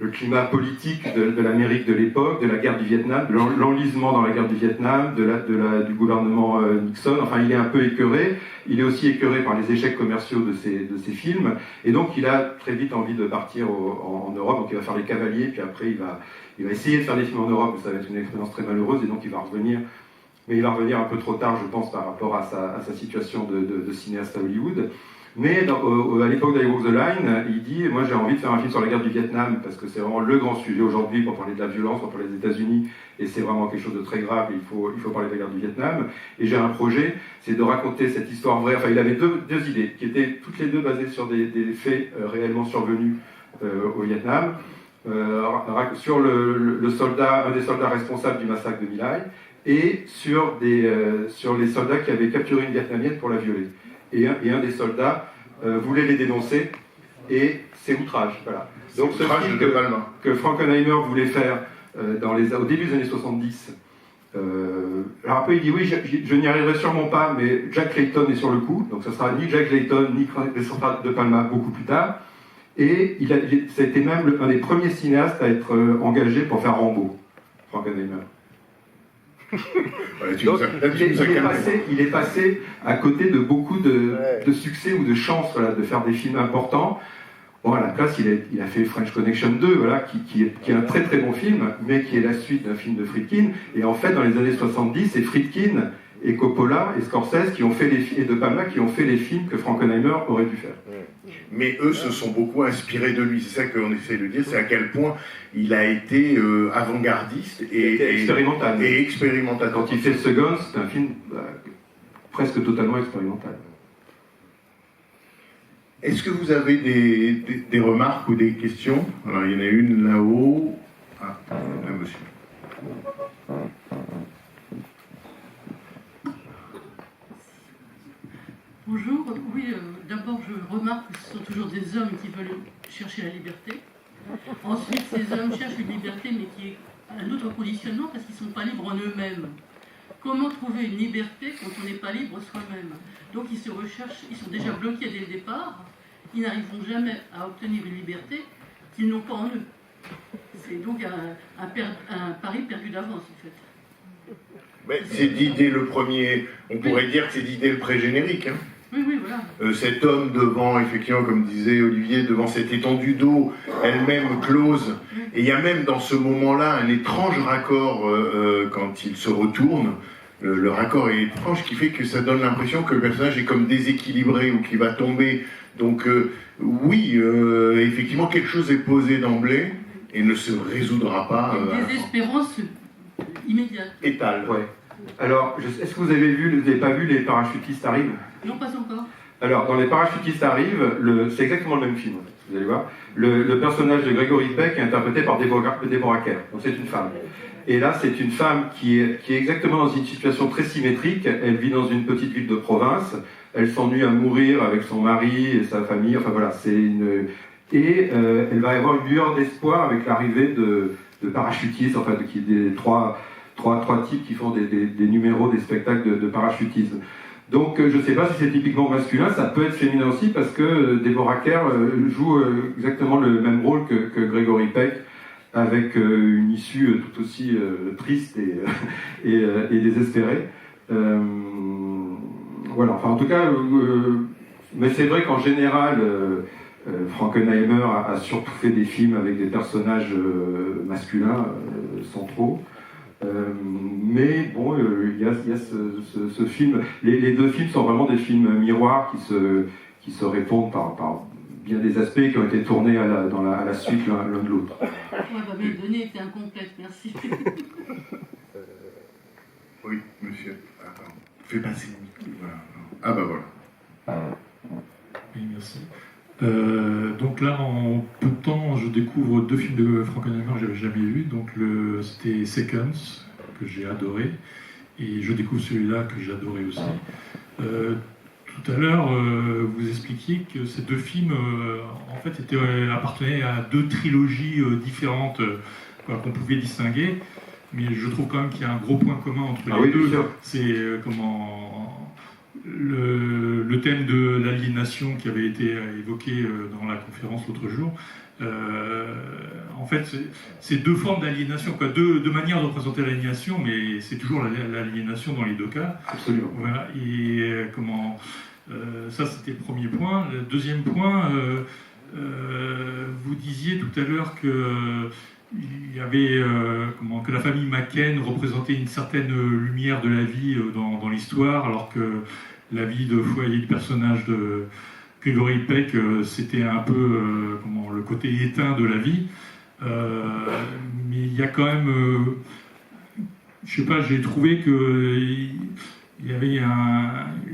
le climat politique de l'Amérique de l'époque, de la guerre du Vietnam, de l'enlisement dans la guerre du Vietnam, du gouvernement Nixon. Enfin, il est un peu écœuré. Il est aussi écœuré par les échecs commerciaux de ses films. Et donc, il a très vite envie de partir en Europe. Donc, il va faire Les Cavaliers, puis après, il va essayer de faire des films en Europe, mais ça va être une expérience très malheureuse. Et donc, il va revenir. Mais il va revenir un peu trop tard, je pense, par rapport à sa situation de cinéaste à Hollywood. Mais à l'époque d'I Walk the Line, il dit « Moi j'ai envie de faire un film sur la guerre du Vietnam parce que c'est vraiment le grand sujet aujourd'hui pour parler de la violence, pour parler des États-Unis et c'est vraiment quelque chose de très grave et il faut parler de la guerre du Vietnam. Et j'ai un projet, c'est de raconter cette histoire vraie. » Enfin, il avait deux idées qui étaient toutes les deux basées sur des faits réellement survenus au Vietnam. Sur un des soldats responsables du massacre de My Lai et sur les soldats qui avaient capturé une Vietnamienne pour la violer. Et un des soldats voulait les dénoncer, et c'est outrage. Voilà. Donc ce film que Frankenheimer voulait faire au début des années 70, alors après il dit oui, je n'y arriverai sûrement pas, mais Jack Clayton est sur le coup, donc ce sera ni Jack Clayton ni de Palma beaucoup plus tard, et ça a été même un des premiers cinéastes à être engagé pour faire Rambo, Frankenheimer. Donc, il est passé à côté de beaucoup de succès ou de chances, voilà, de faire des films importants. Bon, à la place, il a fait French Connection 2, voilà, qui est un très très bon film, mais qui est la suite d'un film de Friedkin. Et en fait, dans les années 70, c'est Friedkin et Coppola et Scorsese et De Palma qui ont fait les films que Frankenheimer aurait dû faire. Mais eux se sont beaucoup inspirés de lui. C'est ça qu'on essaie de dire, c'est à quel point il a été avant-gardiste et expérimental. Quand il fait Second, c'est un film presque totalement expérimental. Est-ce que vous avez des remarques ou des questions? Alors, il y en a une là-haut. Ah, là, monsieur. Bonjour, oui, d'abord je remarque que ce sont toujours des hommes qui veulent chercher la liberté. Ensuite, ces hommes cherchent une liberté, mais qui est un autre conditionnement parce qu'ils ne sont pas libres en eux-mêmes. Comment trouver une liberté quand on n'est pas libre soi-même? Donc ils se recherchent, ils sont déjà bloqués dès le départ, qui n'arriveront jamais à obtenir une liberté qu'ils n'ont pas en eux. C'est donc un pari perdu d'avance, en fait. Mais c'est d'idée le premier, on pourrait dire que c'est d'idée le pré-générique. Hein. Oui, oui, voilà. Cet homme devant, effectivement, comme disait Olivier, devant cette étendue d'eau, elle-même close. Et il y a même dans ce moment-là un étrange raccord quand il se retourne. Le raccord est étrange, qui fait que ça donne l'impression que le personnage est comme déséquilibré ou qu'il va tomber. Donc oui, effectivement, quelque chose est posé d'emblée et ne se résoudra pas. Une désespérance immédiate. Étale. Ouais. Alors, est-ce que vous n'avez pas vu Les Parachutistes arrivent? Non, pas encore. Alors, dans Les Parachutistes arrivent, c'est exactement le même film, vous allez voir. Le personnage de Gregory Peck est interprété par Deborah Kerr, donc c'est une femme. Et là, c'est une femme qui est exactement dans une situation très symétrique. Elle vit dans une petite ville de province, elle s'ennuie à mourir avec son mari et sa famille, enfin voilà, elle va avoir une lueur d'espoir avec l'arrivée de parachutistes, enfin des trois types qui font des numéros, des spectacles de parachutisme. Donc je ne sais pas si c'est typiquement masculin, ça peut être féminin aussi parce que Deborah Kerr joue exactement le même rôle que Gregory Peck, avec une issue tout aussi triste et désespérée. Voilà, enfin en tout cas, mais c'est vrai qu'en général, Frankenheimer a surtout fait des films avec des personnages masculins, sans trop. Mais bon, il y a ce film. Les deux films sont vraiment des films miroirs qui se répondent par bien des aspects qui ont été tournés à la suite l'un de l'autre. Ouais, bah, mes données étaient incomplètes, merci. Oui, monsieur. Attends, fais passer le micro. Voilà. Ah bah voilà. Oui, merci. Donc là, en peu de temps, je découvre deux films de Frankenheimer que j'avais jamais vus. Donc c'était Seconds, que j'ai adoré, et je découvre celui-là que j'ai adoré aussi. Tout à l'heure, vous expliquiez que ces deux films, en fait, appartenaient à deux trilogies différentes qu'on pouvait distinguer. Mais je trouve quand même qu'il y a un gros point commun entre les deux. C'est le thème de l'aliénation qui avait été évoqué dans la conférence l'autre jour. En fait, c'est deux formes d'aliénation, deux manières de représenter l'aliénation, mais c'est toujours l'aliénation dans les deux cas. Absolument. Voilà. Et ça, c'était le premier point. Le deuxième point, vous disiez tout à l'heure que il y avait que la famille Macken représentait une certaine lumière de la vie dans l'histoire, alors que la vie de foyer du personnage de Gregory Peck, c'était un peu le côté éteint de la vie. Mais il y a quand même, je sais pas, j'ai trouvé que il y avait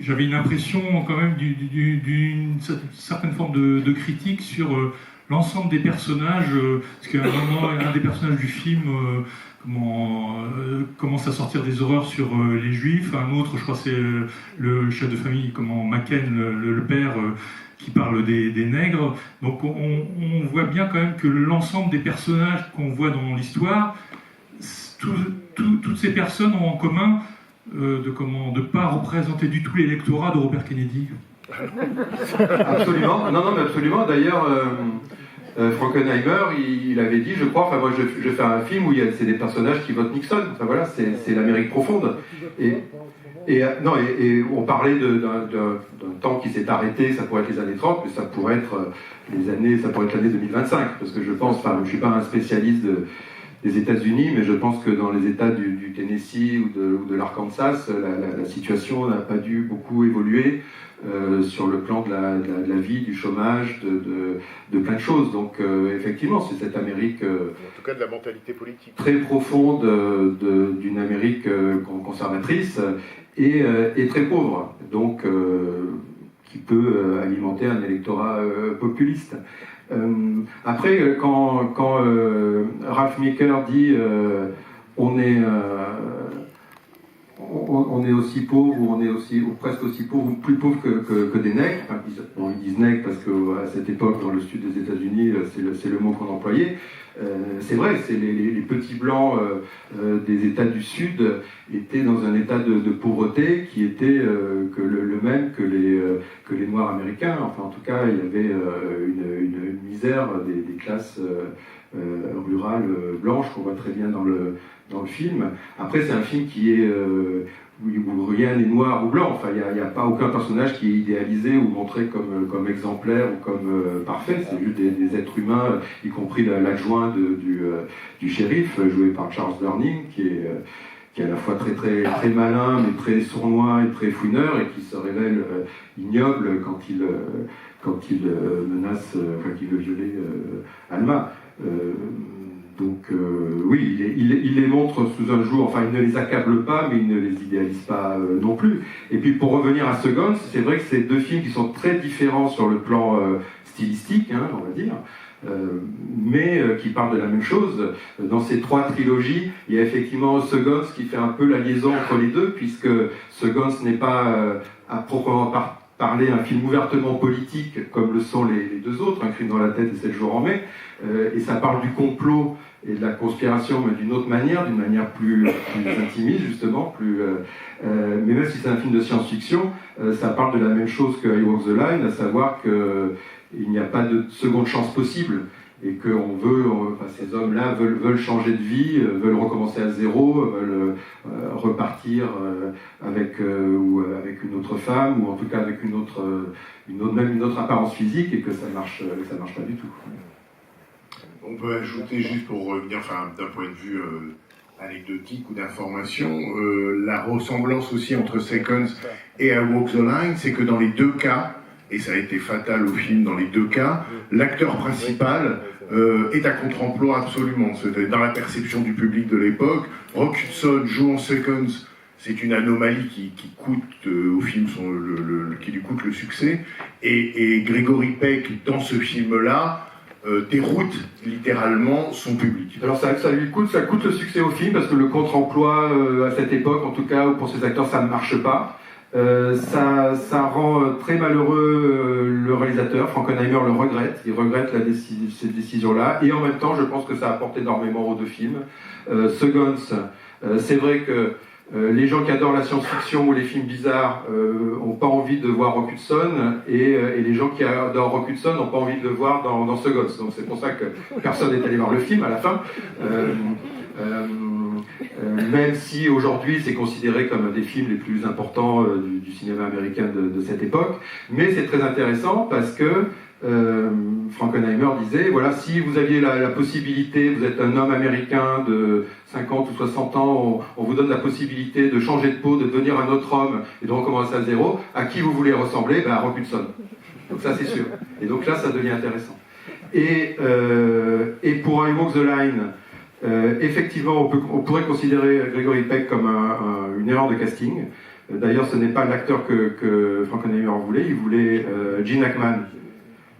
j'avais une impression quand même d'une certaine forme de critique sur l'ensemble des personnages, parce qu'à un moment, un des personnages du film commence à sortir des horreurs sur les juifs, un autre, je crois c'est le chef de famille, Macken, le père, qui parle des nègres. Donc on voit bien quand même que l'ensemble des personnages qu'on voit dans l'histoire, toutes ces personnes ont en commun de pas représenter du tout l'électorat de Robert Kennedy. Absolument, non, mais absolument. D'ailleurs, Frankenheimer, il avait dit, je crois, enfin moi je fais un film où c'est des personnages qui votent Nixon. Enfin voilà, c'est l'Amérique profonde. Et on parlait d'un temps qui s'est arrêté, ça pourrait être les années 30, mais ça pourrait être l'année 2025, parce que je pense, enfin, je ne suis pas un spécialiste des États-Unis, mais je pense que dans les États du Tennessee ou de l'Arkansas, la situation n'a pas dû beaucoup évoluer sur le plan de la vie, du chômage, de plein de choses. Donc effectivement, c'est cette Amérique, en tout cas de la mentalité politique, très profonde d'une Amérique conservatrice et très pauvre, donc qui peut alimenter un électorat populiste. Après, quand Ralph Meeker dit on on est aussi pauvre, ou on est aussi, ou presque aussi pauvre, ou plus pauvre que des nègres. Enfin, ils disent nègres parce qu'à cette époque, dans le sud des États-Unis, c'est le mot qu'on employait. C'est vrai, c'est les petits blancs des États du Sud étaient dans un état de pauvreté qui était le même que les Noirs américains. Enfin, en tout cas, il y avait une misère des classes rurales blanches qu'on voit très bien dans le film. Après, c'est un film qui est où rien n'est noir ou blanc. Enfin, il n'y a pas aucun personnage qui est idéalisé ou montré comme exemplaire ou comme parfait. C'est juste des êtres humains, y compris l'adjoint du shérif, joué par Charles Durning, qui est à la fois très malin, mais très sournois et très fouineur, et qui se révèle ignoble quand il menace, qu'il veut violer Alma. Donc oui, il les montre sous un jour, enfin il ne les accable pas, mais il ne les idéalise pas non plus. Et puis pour revenir à Second, c'est vrai que c'est deux films qui sont très différents sur le plan stylistique, on va dire, mais qui parlent de la même chose. Dans ces trois trilogies, il y a effectivement Second qui fait un peu la liaison entre les deux, puisque Second n'est pas à proprement parler un film ouvertement politique comme le sont les deux autres, Un crime dans la tête et 7 jours en mai, et ça parle du complot et de la conspiration, mais d'une autre manière, d'une manière plus intimiste justement, mais même si c'est un film de science-fiction, ça parle de la même chose que I Walk the Line, à savoir qu'il n'y a pas de seconde chance possible, et que ces hommes-là veulent changer de vie, veulent recommencer à zéro, veulent repartir avec une autre femme, ou en tout cas avec même une autre apparence physique, et que ça marche pas du tout. On peut ajouter, juste pour revenir, d'un point de vue anecdotique ou d'information, la ressemblance aussi entre Seconds et I Walk the Line, c'est que dans les deux cas, et ça a été fatal au film dans les deux cas, l'acteur principal est à contre-emploi absolument. C'est dans la perception du public de l'époque. Rock Hudson joue en Seconds, c'est une anomalie qui coûte au film qui lui coûte le succès, et Gregory Peck dans ce film-là déroute littéralement son public. Alors ça coûte le succès au film, parce que le contre-emploi à cette époque, en tout cas pour ces acteurs, ça ne marche pas. Ça rend très malheureux le réalisateur. Frankenheimer le regrette. Il regrette cette décision-là. Et en même temps, je pense que ça apporte énormément aux deux films. Seconds, c'est vrai que les gens qui adorent la science-fiction ou les films bizarres n'ont pas envie de voir Rock Hudson, et les gens qui adorent Rock Hudson n'ont pas envie de le voir dans Seconds. Donc c'est pour ça que personne n'est allé voir le film à la fin. Même si aujourd'hui c'est considéré comme un des films les plus importants du cinéma américain de cette époque. Mais c'est très intéressant parce que Frankenheimer disait, voilà, si vous aviez la possibilité, vous êtes un homme américain de 50 ou 60 ans, on vous donne la possibilité de changer de peau, de devenir un autre homme et de recommencer à zéro, à qui vous voulez ressembler? À Rock Hudson. Donc ça c'est sûr. Et donc là ça devient intéressant. Et pour I Walk the Line, effectivement, on pourrait considérer Gregory Peck comme une erreur de casting. D'ailleurs, ce n'est pas l'acteur que Frankenheimer voulait, il voulait Gene Hackman.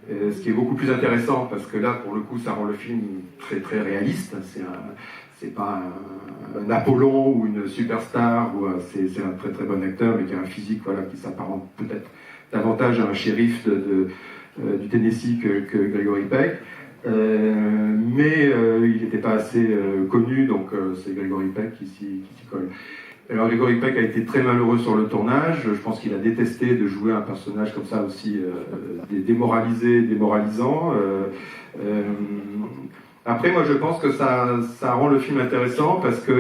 Ce qui est beaucoup plus intéressant, parce que là, pour le coup, ça rend le film très très réaliste. C'est pas un Apollon ou une superstar, c'est un très très bon acteur, mais qui a un physique qui s'apparente peut-être davantage à un shérif du Tennessee que Gregory Peck. Mais il n'était pas assez connu, donc c'est Gregory Peck qui s'y colle. Alors Gregory Peck a été très malheureux sur le tournage. Je pense qu'il a détesté de jouer un personnage comme ça aussi démoralisant. Après, moi, je pense que ça rend le film intéressant parce que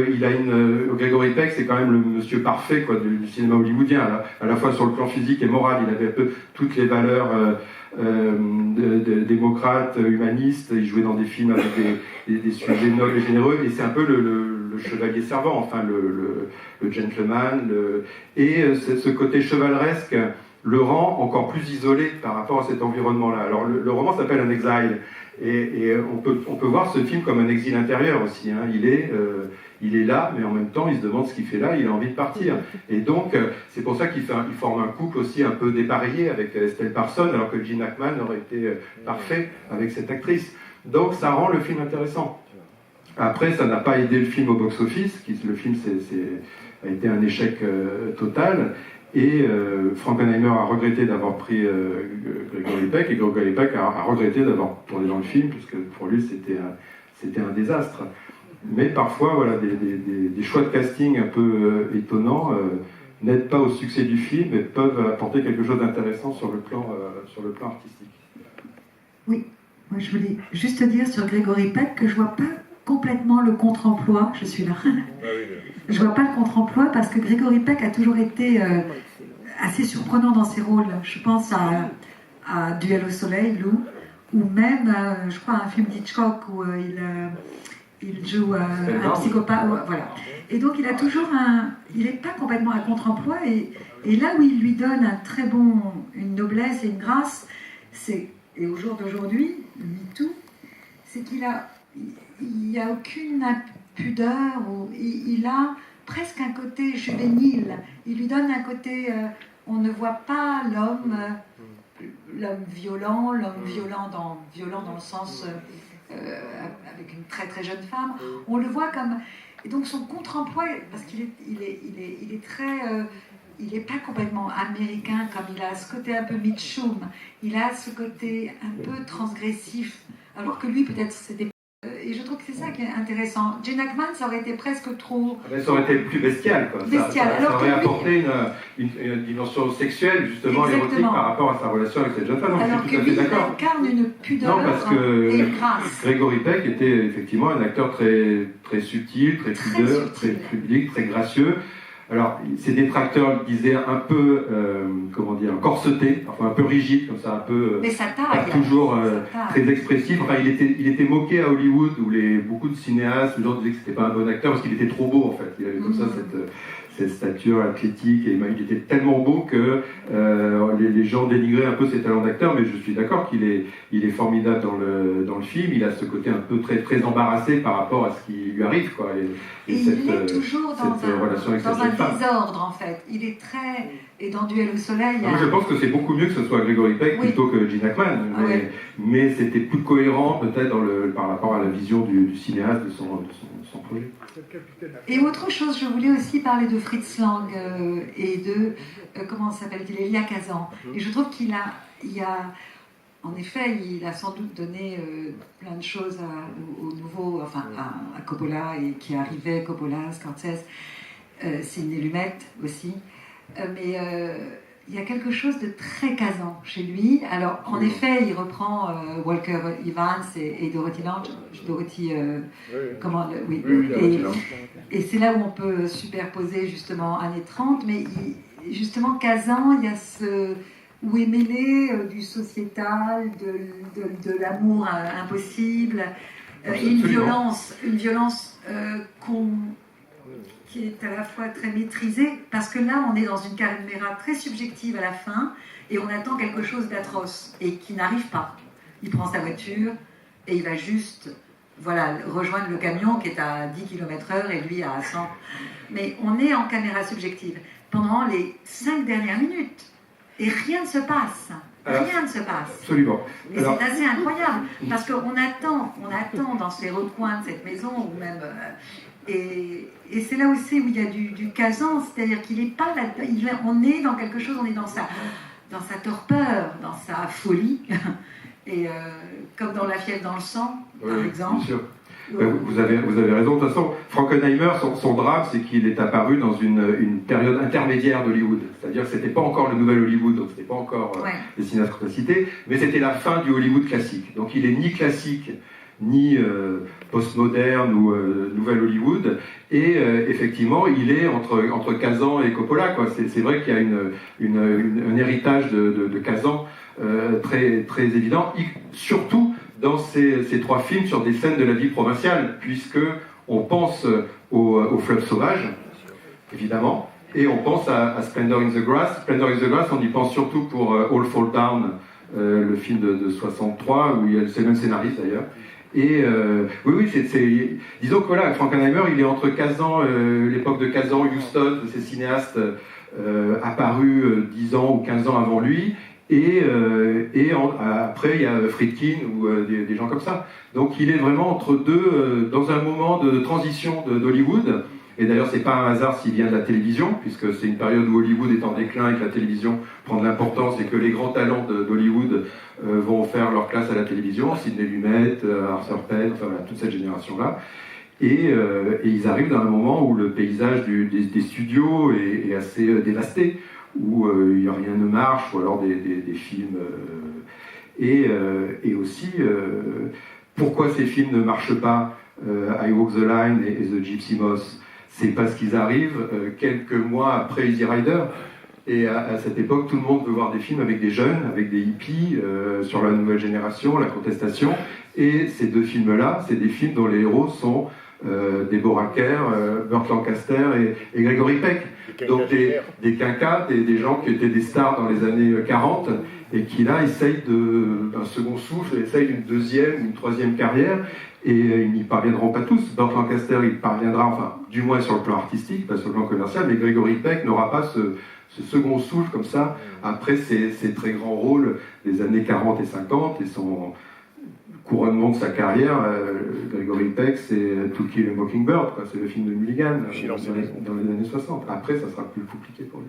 Gregory Peck, c'est quand même le monsieur parfait du cinéma hollywoodien, à la fois sur le plan physique et moral. Il avait un peu toutes les valeurs démocrates, humanistes. Il jouait dans des films avec des sujets nobles et généreux, et c'est un peu le chevalier servant, enfin le gentleman, et ce côté chevaleresque le rend encore plus isolé par rapport à cet environnement-là. Alors le roman s'appelle Un Exile, et on peut voir ce film comme un exil intérieur aussi. Il est là, mais en même temps il se demande ce qu'il fait là, il a envie de partir. Et donc c'est pour ça qu'il forme un couple aussi un peu dépareillé avec Estelle Parsons, alors que Gene Hackman aurait été parfait avec cette actrice. Donc ça rend le film intéressant. Après, ça n'a pas aidé le film au box-office. Le film a été un échec total. Et Frankenheimer a regretté d'avoir pris Gregory Peck, et Gregory Peck a regretté d'avoir tourné dans le film, puisque pour lui c'était un désastre. Mais parfois, voilà, des choix de casting un peu étonnants n'aident pas au succès du film, mais peuvent apporter quelque chose d'intéressant sur le plan artistique. Oui, moi je voulais juste dire sur Gregory Peck que je vois pas complètement le contre-emploi. Je suis là. Je vois pas le contre-emploi parce que Gregory Peck a toujours été assez surprenant dans ses rôles. Je pense à Duel au soleil, Lou, ou même, je crois, un film d'Hitchcock où il joue un psychopathe. Voilà. Et donc il a toujours il n'est pas complètement à contre-emploi. Et là où il lui donne une noblesse et une grâce, et au jour d'aujourd'hui, MeToo, c'est qu'il n'y a aucune impudeur, il a presque un côté juvénile. Il lui donne un côté, on ne voit pas l'homme violent, violent dans le sens avec une très très jeune femme. On le voit comme, et donc son contre-emploi, parce qu'il est très, il n'est pas complètement américain, comme il a ce côté un peu Mitchum, il a ce côté un peu transgressif, alors que lui peut-être c'était. Et je trouve que c'est ça qui est intéressant. Gene Hackman, ça aurait été presque trop... Ça aurait été plus bestial, quoi. Ça aurait apporté une dimension sexuelle, justement, érotique par rapport à sa relation avec cette jeune femme. Alors que lui, il incarne une pudeur et une grâce. Gregory Peck était effectivement un acteur très, très subtil, très pudeur, très public, très gracieux. Alors, ses détracteurs disaient un peu, corseté, enfin un peu rigide, comme ça, un peu... Mais sa taille, toujours très expressif. Enfin, il était moqué à Hollywood, où beaucoup de cinéastes, les gens disaient que c'était pas un bon acteur, parce qu'il était trop beau, en fait. Il avait comme ça cette stature athlétique, et il était tellement beau que les gens dénigraient un peu ses talents d'acteur, mais je suis d'accord qu'il est formidable dans le film. Il a ce côté un peu très, très embarrassé par rapport à ce qui lui arrive, quoi. Et il est toujours dans un désordre, en fait. Il est très... Et dans Duel au soleil... Moi, je pense que c'est beaucoup mieux que ce soit Gregory Peck plutôt que Gene Hackman. Mais c'était plus cohérent, peut-être, par rapport à la vision du cinéaste, de son projet. Et autre chose, je voulais aussi parler de Fritz Lang et de... comment s'appelle-t-il, Elia Kazan. Et je trouve en effet, il a sans doute donné plein de choses au nouveau, à Coppola, et qui arrivait, Coppola, Scorsese, Sidney Lumet aussi. Mais il y a quelque chose de très Kazan chez lui. Alors, en effet, il reprend Walker Evans et Dorothy Lange. Et c'est là où on peut superposer justement années 30, mais justement, Kazan, il y a où est mêlé du sociétal, de l'amour impossible, et une violence qui est à la fois très maîtrisée, parce que là, on est dans une caméra très subjective à la fin, et on attend quelque chose d'atroce, et qui n'arrive pas. Il prend sa voiture, et il va juste rejoindre le camion qui est à 10 km/h, et lui à 100. Mais on est en caméra subjective pendant les 5 dernières minutes. Et rien ne se passe. Rien ne se passe. Absolument. Et c'est assez incroyable, parce qu'on attend dans ces recoins de cette maison, ou même... et c'est là aussi où il y a du Kazan, c'est-à-dire qu'il n'est pas là... On est dans quelque chose, on est dans sa torpeur, dans sa folie. Et comme dans La fièvre dans le sang, par exemple. Bien sûr. Vous avez raison. De toute façon, Frankenheimer, son drame, c'est qu'il est apparu dans une période intermédiaire d'Hollywood. C'est-à-dire que c'était pas encore le nouvel Hollywood, donc c'était pas encore les cinéastes qu'on a cités, mais c'était la fin du Hollywood classique. Donc il est ni classique, ni postmoderne ou nouvel Hollywood. Et effectivement, il est entre Kazan et Coppola, quoi. C'est vrai qu'il y a un héritage de Kazan très, très évident, surtout dans ces 3 films sur des scènes de la vie provinciale, puisque on pense au fleuve sauvage, évidemment, et on pense à Splendor in the Grass. Splendor in the Grass, on y pense surtout pour All Fall Down, le film de 63, où c'est le même scénariste d'ailleurs. Et oui, disons que voilà, Frankenheimer, il est entre Kazan, l'époque de Kazan, Huston, de ces cinéastes apparus 10 ans ou 15 ans avant lui, et après il y a Friedkin ou des gens comme ça. Donc il est vraiment entre deux, dans un moment de transition d'Hollywood, Et d'ailleurs, c'est pas un hasard s'il vient de la télévision, puisque c'est une période où Hollywood est en déclin et que la télévision prend de l'importance et que les grands talents d'Hollywood vont faire leur classe à la télévision, Sidney Lumet, Arthur Penn, enfin voilà, toute cette génération-là. Et ils arrivent dans un moment où le paysage des studios est assez dévasté, où rien ne marche, ou alors des films... et aussi, pourquoi ces films ne marchent pas, I Walk the Line et The Gypsy Moth? C'est parce qu'ils arrivent quelques mois après Easy Rider. Et à cette époque, tout le monde veut voir des films avec des jeunes, avec des hippies, sur la nouvelle génération, la contestation. Et ces deux films-là, c'est des films dont les héros sont Deborah Kerr, Burt Lancaster et Gregory Peck. Donc des quinquas, des gens qui étaient des stars dans les années 40 et qui là essayent d'un second souffle, essayent une deuxième ou une troisième carrière. Et ils n'y parviendront pas tous. Burt Lancaster, il parviendra, enfin, du moins sur le plan artistique, pas sur le plan commercial, mais Gregory Peck n'aura pas ce second souffle comme ça, après ses très grands rôles des années 40 et 50, et son couronnement de sa carrière, Gregory Peck, c'est To Kill a Mockingbird, c'est le film de Mulligan, dans les années 60. Après, ça sera plus compliqué pour lui.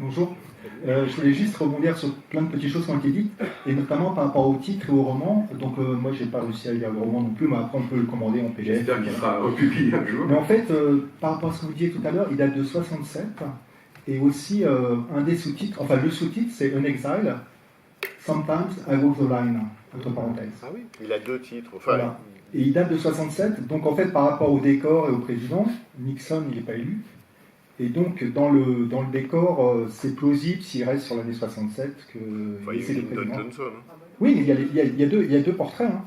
Bonjour. Je voulais juste rebondir sur plein de petites choses qui ont été dites, et notamment par rapport au titre et au roman. Donc moi, j'ai pas réussi à lire le roman non plus, mais après on peut le commander en PDF. J'espère qu'il sera republié un jour. Mais en fait, par rapport à ce que vous disiez tout à l'heure, il date de 67, et aussi un des sous-titres, enfin le sous-titre, c'est An Exile, Sometimes I Walk the Line, entre parenthèses. Ah oui, il a deux titres. Enfin, voilà. Et il date de 67, donc en fait par rapport au décor et au président, Nixon, il n'est pas élu. Et donc, dans le décor, c'est plausible s'il reste sur l'année 67 que c'est le président. Johnson. Oui, mais il y a deux portraits. Hein,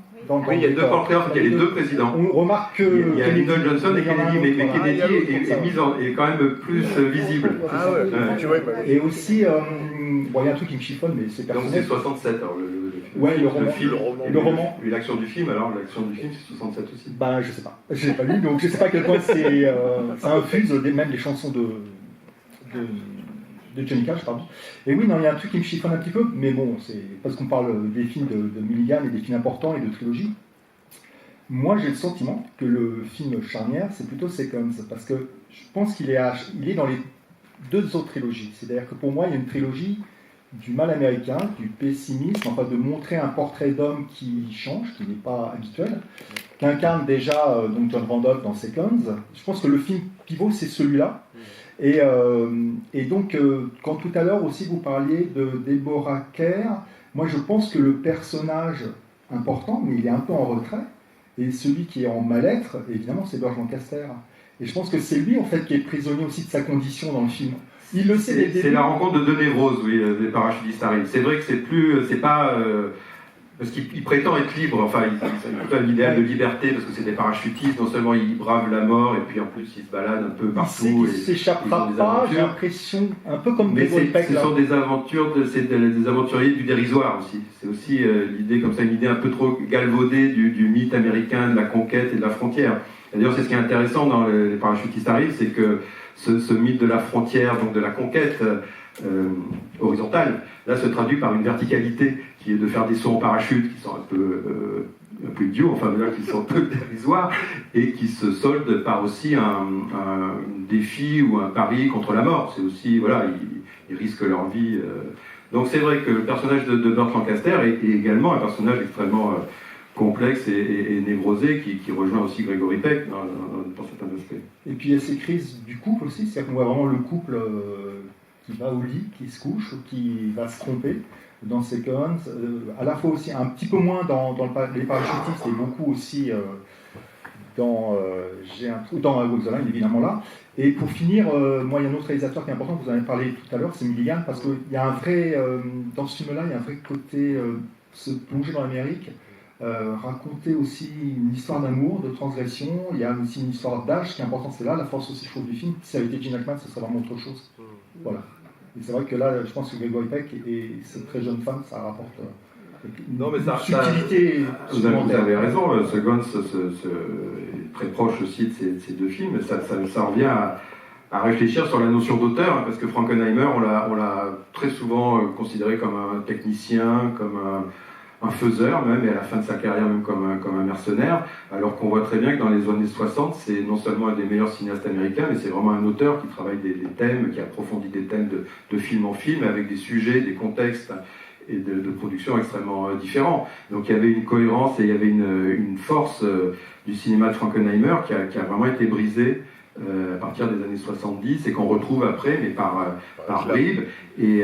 oui, il y a deux portraits, il y a les deux présidents. On remarque que... Il y a Lyndon Johnson et Kennedy, mais Kennedy est quand même plus visible. Ah ouais, tu vois. Et aussi, bon, il y a un truc qui me chiffonne, mais c'est personnel. Donc c'est 67, alors le roman. Et l'action du film, alors l'action du film, c'est 67 aussi. Ben, je sais pas. Je l'ai pas lu, donc je sais pas à quel point ça infuse même les chansons de Johnny Cash, pardon. Et oui, non, il y a un truc qui me chiffonne un petit peu, mais bon, c'est parce qu'on parle des films de Mulligan et des films importants et de trilogie. Moi, j'ai le sentiment que le film charnière, c'est plutôt Seconds, parce que je pense qu'il est dans les deux autres trilogies. C'est-à-dire que pour moi, il y a une trilogie du mal américain, du pessimisme, enfin de montrer un portrait d'homme qui change, qui n'est pas habituel, qu'incarne déjà donc John Randolph dans Seconds. Je pense que le film pivot, c'est celui-là. Et donc, quand tout à l'heure aussi vous parliez de Deborah Kerr, moi je pense que le personnage important, mais il est un peu en retrait, et celui qui est en mal-être, évidemment, c'est Burt Lancaster. Et je pense que c'est lui, en fait, qui est prisonnier aussi de sa condition dans le film. Il le sait. C'est la rencontre de deux névroses, oui, des parachutistes arrivent. C'est vrai que c'est pas... parce qu'il prétend être libre, enfin, il a l'idéal de liberté, parce que c'est des parachutistes, non seulement ils bravent la mort, et puis en plus ils se baladent un peu partout. Il s'échappera pas, j'ai l'impression, un peu comme mais ce sont des aventures, des aventuriers du dérisoire aussi. C'est aussi l'idée, comme ça, une idée un peu trop galvaudée du mythe américain de la conquête et de la frontière. D'ailleurs, c'est ce qui est intéressant dans les parachutistes arrivent, c'est que ce mythe de la frontière, donc de la conquête horizontale, là se traduit par une verticalité qui est de faire des sauts en parachute qui sont un peu idiots, enfin qui sont un peu dérisoires, et qui se soldent par aussi un défi ou un pari contre la mort. C'est aussi, voilà, ils risquent leur vie. Donc c'est vrai que le personnage de Burt Lancaster est également un personnage extrêmement complexe et névrosé qui rejoint aussi Gregory Peck dans certains aspects. Et puis il y a ces crises du couple aussi, c'est-à-dire qu'on voit vraiment le couple qui va au lit, qui se couche, ou qui va se tromper dans Seconds, à la fois aussi un petit peu moins dans les parachutistes et beaucoup aussi dans I Walk the Line, évidemment là. Et pour finir, moi il y a un autre réalisateur qui est important, vous en avez parlé tout à l'heure, c'est Mulligan, parce qu'il y a un vrai, dans ce film-là, il y a un vrai côté se plonger dans l'Amérique, raconter aussi une histoire d'amour, de transgression, il y a aussi une histoire d'âge qui est importante, c'est là la force aussi, je trouve, du film. Si ça avait été Gene Hackman, ce serait vraiment autre chose. Voilà. Et c'est vrai que là, je pense que Gregory Peck et cette très jeune femme, ça rapporte une subtilité. Vous avez raison, Seconds est très proche aussi de ces deux films. Ça revient à réfléchir sur la notion d'auteur, parce que Frankenheimer, on l'a très souvent considéré comme un technicien, comme un faiseur même, et à la fin de sa carrière même comme un mercenaire, alors qu'on voit très bien que dans les années 60, c'est non seulement un des meilleurs cinéastes américains, mais c'est vraiment un auteur qui travaille des thèmes, qui approfondit des thèmes de film en film, avec des sujets, des contextes et de production extrêmement différents. Donc il y avait une cohérence et il y avait une force du cinéma de Frankenheimer qui a vraiment été brisée à partir des années 70 et qu'on retrouve après, mais par bribes. Et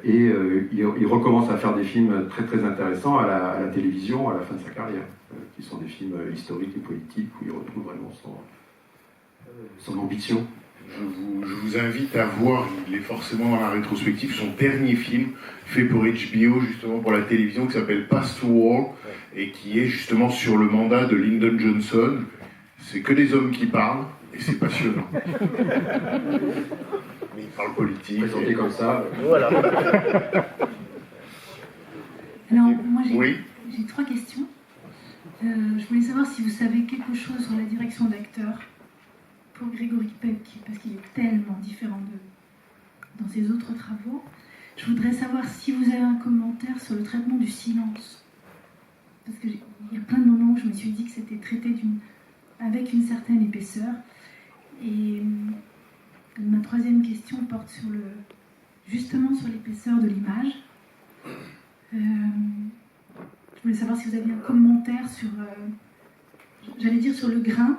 il recommence à faire des films très très intéressants à la télévision à la fin de sa carrière, qui sont des films historiques et politiques où il retrouve vraiment son ambition. Je vous invite à voir, il est forcément dans la rétrospective, son dernier film fait pour HBO, justement pour la télévision, qui s'appelle Past the Wall, et qui est justement sur le mandat de Lyndon Johnson. C'est que des hommes qui parlent, et c'est passionnant. Mais il parle politique. Présenté comme ça. Voilà. Alors, moi Oui. j'ai 3 questions. Je voulais savoir si vous savez quelque chose sur la direction d'acteur pour Gregory Peck, parce qu'il est tellement différent dans ses autres travaux. Je voudrais savoir si vous avez un commentaire sur le traitement du silence. Parce qu'il y a plein de moments où je me suis dit que c'était traité avec une certaine épaisseur. Et ma 3e question porte justement sur l'épaisseur de l'image. Je voulais savoir si vous aviez un commentaire sur, j'allais dire sur le grain.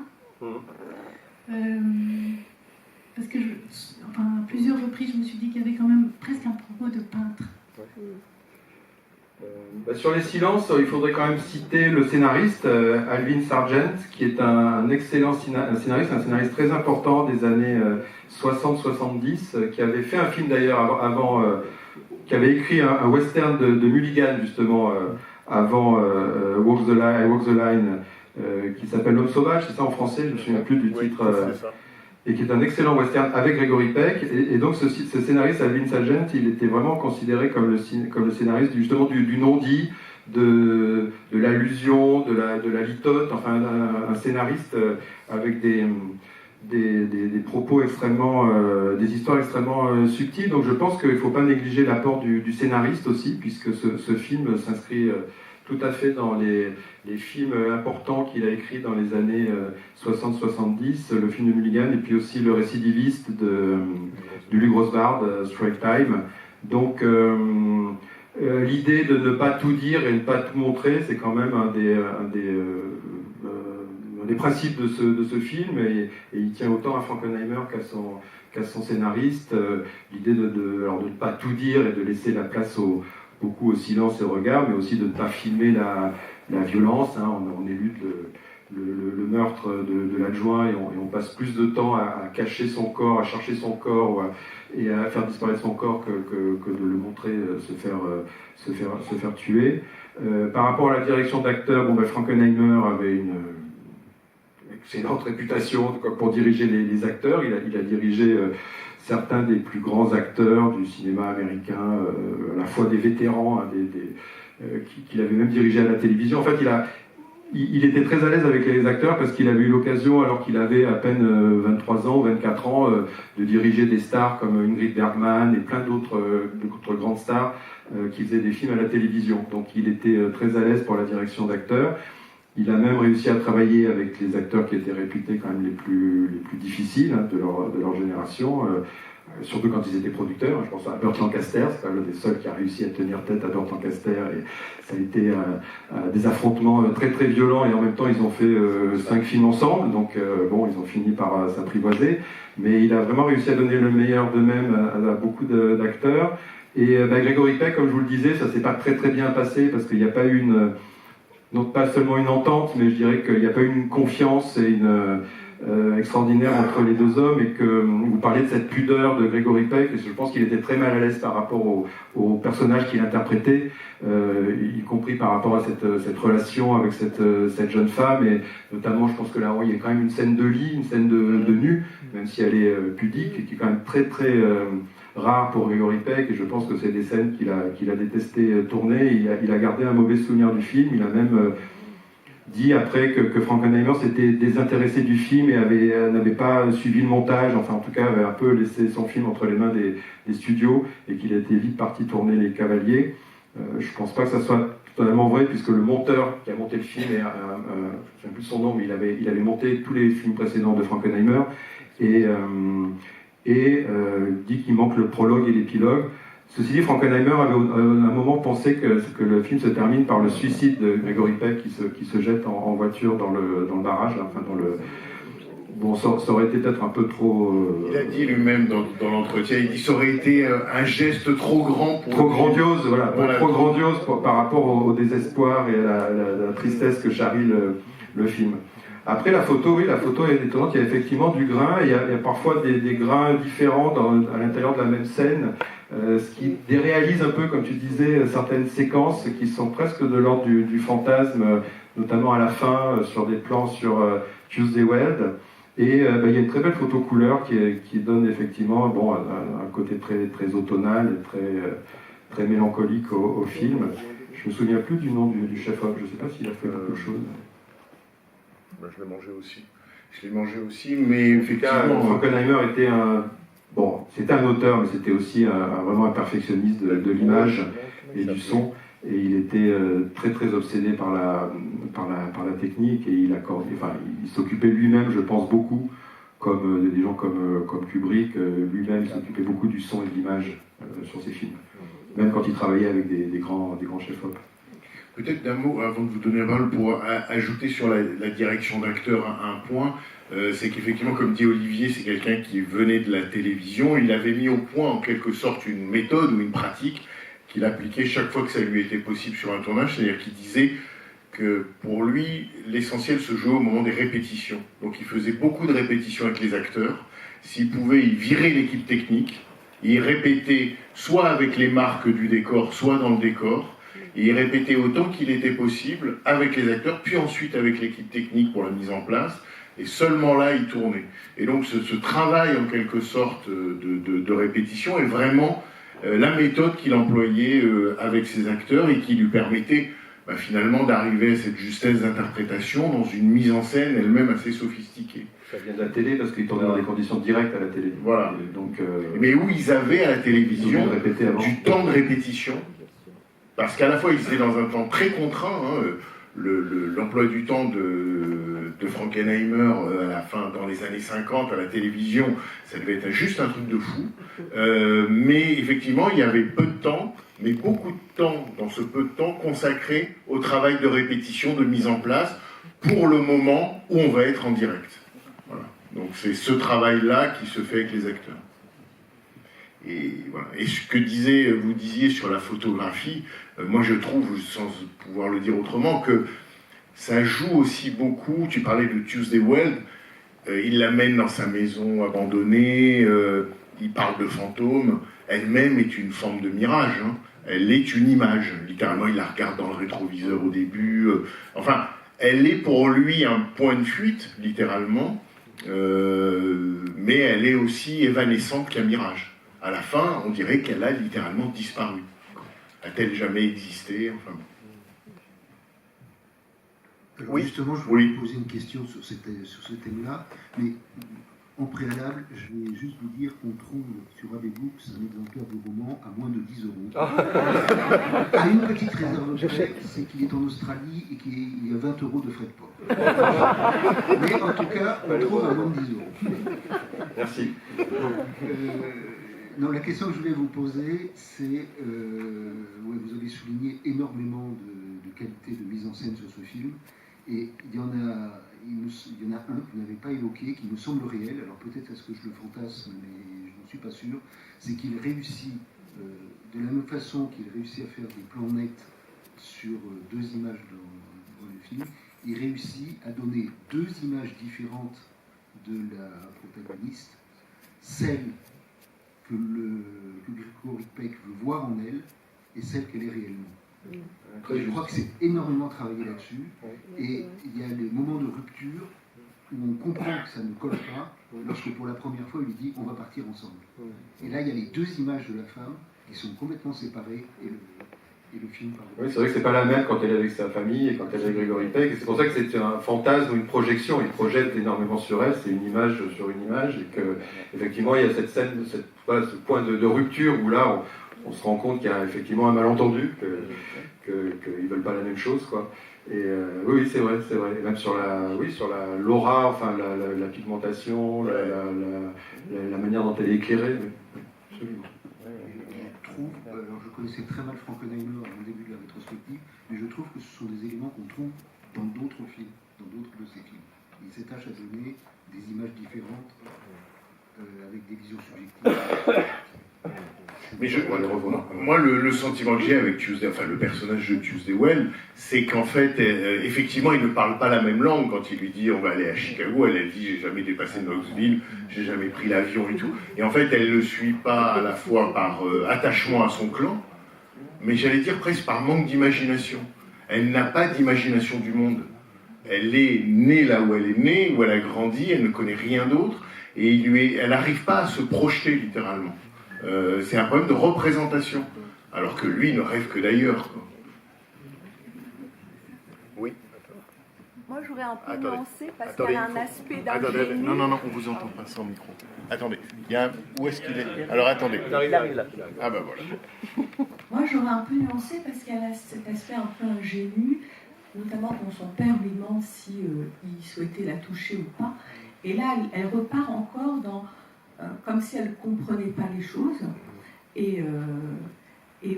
Parce que, à plusieurs reprises, je me suis dit qu'il y avait quand même presque un propos de peintre. Sur les silences, il faudrait quand même citer le scénariste Alvin Sargent, qui est un excellent scénariste, un scénariste très important des années 60-70, qui avait fait un film d'ailleurs avant, qui avait écrit un western de Mulligan justement avant Walk the Line, qui s'appelle L'Homme Sauvage, c'est ça en français, je ne me souviens plus du titre. Et qui est un excellent western avec Gregory Peck. Et donc ce scénariste, Alvin Sargent, il était vraiment considéré comme le scénariste justement du non-dit, de l'allusion, de la litote, enfin un scénariste avec des propos extrêmement, des histoires extrêmement subtiles. Donc je pense qu'il ne faut pas négliger l'apport du scénariste aussi, puisque ce film s'inscrit tout à fait dans les films importants qu'il a écrits dans les années 60-70, le film de Mulligan, et puis aussi le récidiviste de Luc Grossbard, Strike Time. Donc l'idée de ne pas tout dire et ne pas tout montrer, c'est quand même un des principes de ce film, et il tient autant à Frankenheimer qu'à son scénariste. L'idée de ne pas tout dire et de laisser la place beaucoup au silence et au regard, mais aussi de ne pas filmer la violence. On élude le meurtre de l'adjoint et on passe plus de temps à cacher son corps, à chercher son corps et à faire disparaître son corps que de le montrer se faire tuer. Par rapport à la direction d'acteur, Frankenheimer avait une excellente réputation pour diriger les acteurs. Il a dirigé certains des plus grands acteurs du cinéma américain, à la fois des vétérans, qu'il avait même dirigé à la télévision. En fait, il était très à l'aise avec les acteurs parce qu'il avait eu l'occasion, alors qu'il avait à peine 23 ans ou 24 ans, de diriger des stars comme Ingrid Bergman et plein d'autres grandes stars qui faisaient des films à la télévision. Donc il était très à l'aise pour la direction d'acteurs. Il a même réussi à travailler avec les acteurs qui étaient réputés quand même les plus difficiles de leur génération, surtout quand ils étaient producteurs. Je pense à Burt Lancaster, c'est quand même l'un des seuls qui a réussi à tenir tête à Burt Lancaster, et ça a été des affrontements très très violents, et en même temps ils ont fait 5 films ensemble, donc ils ont fini par s'apprivoiser, mais il a vraiment réussi à donner le meilleur d'eux-mêmes à beaucoup d'acteurs. Et Gregory Peck, comme je vous le disais, ça s'est pas très très bien passé parce qu'il n'y a pas eu donc pas seulement une entente, mais je dirais qu'il n'y a pas eu une confiance et extraordinaire entre les deux hommes, et que vous parliez de cette pudeur de Gregory Peck, et je pense qu'il était très mal à l'aise par rapport au personnage qu'il interprétait, y compris par rapport à cette relation avec cette jeune femme, et notamment je pense que là il y a quand même une scène de lit, une scène de nu, même si elle est pudique, et qui est quand même très très rare pour Gregory Peck, et je pense que c'est des scènes qu'il a détesté tourner. Il a gardé un mauvais souvenir du film. Il a même dit après que Frankenheimer s'était désintéressé du film et n'avait pas suivi le montage, enfin en tout cas avait un peu laissé son film entre les mains des studios, et qu'il était vite parti tourner Les Cavaliers. Je pense pas que ça soit totalement vrai, puisque le monteur qui a monté le film, je ne sais plus son nom, mais il avait monté tous les films précédents de Frankenheimer, et dit qu'il manque le prologue et l'épilogue. Ceci dit, Frankenheimer avait à un moment pensé que le film se termine par le suicide de Gregory Peck qui se jette en voiture dans le barrage, enfin dans le... Bon, ça aurait été peut-être un peu trop... Il a dit lui-même dans l'entretien, il dit ça aurait été un geste trop grand pour... Trop grandiose, voilà, trop grandiose par rapport au désespoir et à la tristesse que charrie le film. Après, la photo, oui, la photo est étonnante, il y a effectivement du grain, il y a parfois des grains différents à l'intérieur de la même scène, ce qui déréalise un peu, comme tu disais, certaines séquences qui sont presque de l'ordre du fantasme, notamment à la fin, sur des plans sur Tuesday Weld. Et il y a une très belle photo couleur qui donne effectivement un côté très, très automnal et très mélancolique au film. Je me souviens plus du nom du chef-op, je ne sais pas s'il a fait quelque chose. Ben, je l'ai mangé aussi, mais effectivement... Frankenheimer était c'était un auteur, mais c'était aussi vraiment un perfectionniste de l'image et du son. Et il était très très obsédé par la technique, et il s'occupait lui-même, je pense, beaucoup, comme des gens comme Kubrick, lui-même il s'occupait beaucoup du son et de l'image sur ses films, même quand il travaillait avec des grands chefs-op. Peut-être d'un mot, avant de vous donner la parole, pour ajouter sur la direction d'acteur un point, c'est qu'effectivement, comme dit Olivier, c'est quelqu'un qui venait de la télévision, il avait mis au point en quelque sorte une méthode ou une pratique qu'il appliquait chaque fois que ça lui était possible sur un tournage, c'est-à-dire qu'il disait que pour lui, l'essentiel se jouait au moment des répétitions. Donc il faisait beaucoup de répétitions avec les acteurs. S'il pouvait, il virait l'équipe technique, il répétait soit avec les marques du décor, soit dans le décor, et il répétait autant qu'il était possible avec les acteurs, puis ensuite avec l'équipe technique pour la mise en place, et seulement là, il tournait. Et donc ce travail, en quelque sorte, de répétition est vraiment la méthode qu'il employait avec ses acteurs et qui lui permettait finalement d'arriver à cette justesse d'interprétation dans une mise en scène elle-même assez sophistiquée. Ça vient de la télé parce qu'il tournait dans des conditions directes à la télé. Voilà. Donc, mais où ils avaient à la télévision du temps de répétition, parce qu'à la fois ils étaient dans un temps très contraint, l'emploi du temps de Frankenheimer à la fin, dans les années 50 à la télévision, ça devait être juste un truc de fou. Mais effectivement, il y avait peu de temps, mais beaucoup de temps, dans ce peu de temps, consacré au travail de répétition, de mise en place, pour le moment où on va être en direct. Voilà. Donc c'est ce travail-là qui se fait avec les acteurs. Et, voilà. Et ce que vous disiez sur la photographie, moi je trouve, sans pouvoir le dire autrement, que ça joue aussi beaucoup. Tu parlais de Tuesday Weld, il l'amène dans sa maison abandonnée, il parle de fantômes, elle-même est une forme de mirage, hein. Elle est une image, littéralement il la regarde dans le rétroviseur au début, enfin, elle est pour lui un point de fuite, littéralement, mais elle est aussi évanescente qu'un mirage. À la fin, on dirait qu'elle a littéralement disparu. A-t-elle jamais existé? Enfin, alors oui. Justement, je voulais vous poser une question sur ce thème-là, mais en préalable, je vais juste vous dire qu'on trouve sur AB Books un exemplaire de roman à moins de 10 €. À une petite réserve près, c'est qu'il est en Australie et qu'il y a 20 € de frais de port. Mais en tout cas, on le trouve à moins de 10 €. Merci. Non, la question que je voulais vous poser, c'est, vous avez souligné énormément de qualité de mise en scène sur ce film, et il y en a un que vous n'avez pas évoqué, qui me semble réel, alors peut-être est-ce que je le fantasme, mais je n'en suis pas sûr, c'est qu'il réussit, de la même façon qu'il réussit à faire des plans nets sur deux images dans le film, il réussit à donner deux images différentes de la protagoniste, celle que Gregory Peck veut voir en elle et celle qu'elle est réellement. Je crois que c'est énormément travaillé là-dessus, et il y a des moments de rupture où on comprend que ça ne colle pas, lorsque pour la première fois il lui dit on va partir ensemble. Et là il y a les deux images de la femme qui sont complètement séparées, et le film parle. Oui, c'est vrai que c'est pas la même quand elle est avec sa famille et quand elle est avec Gregory Peck, et c'est pour ça que c'est un fantasme ou une projection. Il projette énormément sur elle, c'est une image sur une image, et que effectivement il y a cette scène, ce point de rupture où là on se rend compte qu'il y a effectivement un malentendu, qu'ils veulent pas la même chose, quoi. Et oui, c'est vrai. Et même sur l'aura, enfin la pigmentation, la manière dont elle est éclairée, oui, absolument. Je trouve, alors je connaissais très mal Frankenheimer au début de la rétrospective, mais je trouve que ce sont des éléments qu'on trouve dans d'autres films, dans d'autres de ses films. Il s'attache à donner des images différentes avec des visions subjectives. Mais moi, le sentiment que j'ai avec Tuesday, enfin le personnage de Tuesday Well, c'est qu'en fait, effectivement, il ne parle pas la même langue. Quand il lui dit on va aller à Chicago, elle dit j'ai jamais dépassé Knoxville, j'ai jamais pris l'avion et tout. Et en fait, elle ne le suit pas à la fois par attachement à son clan, mais j'allais dire presque par manque d'imagination. Elle n'a pas d'imagination du monde. Elle est née là où elle est née, où elle a grandi, elle ne connaît rien d'autre, et elle n'arrive pas à se projeter littéralement. C'est un problème de représentation, alors que lui ne rêve que d'ailleurs. Oui. Moi, j'aurais un peu Attendez. nuancé parce qu'il y a un aspect d'ingénu. Non, on vous entend pas sans micro. Attendez, où est-ce qu'il est? Alors attendez. Il arrive là. Ah bah voilà. Moi, j'aurais un peu nuancé parce qu'il y a cet aspect un peu ingénu, notamment quand son père lui demande si il souhaitait la toucher ou pas. Et là, elle repart encore dans comme si elle ne comprenait pas les choses. Et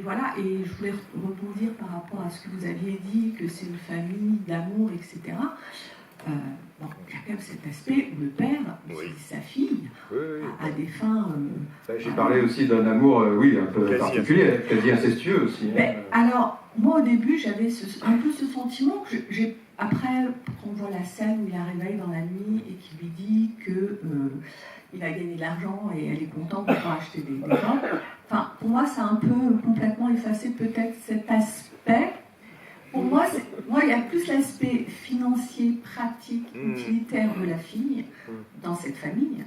voilà, et je voulais rebondir par rapport à ce que vous aviez dit, que c'est une famille d'amour, etc. Bon, il y a quand même cet aspect où le père, c'est sa fille, à des fins... J'ai parlé aussi d'un amour, un peu particulier, quasi incestueux aussi. Mais, alors, moi au début, j'avais un peu ce sentiment que après, quand on voit la scène où il la réveille dans la nuit et qu'il lui dit que il a gagné de l'argent et elle est contente de pouvoir acheter des gens, enfin, pour moi, ça a un peu complètement effacé peut-être cet aspect. Pour moi, il y a plus l'aspect financier, pratique, utilitaire de la fille dans cette famille,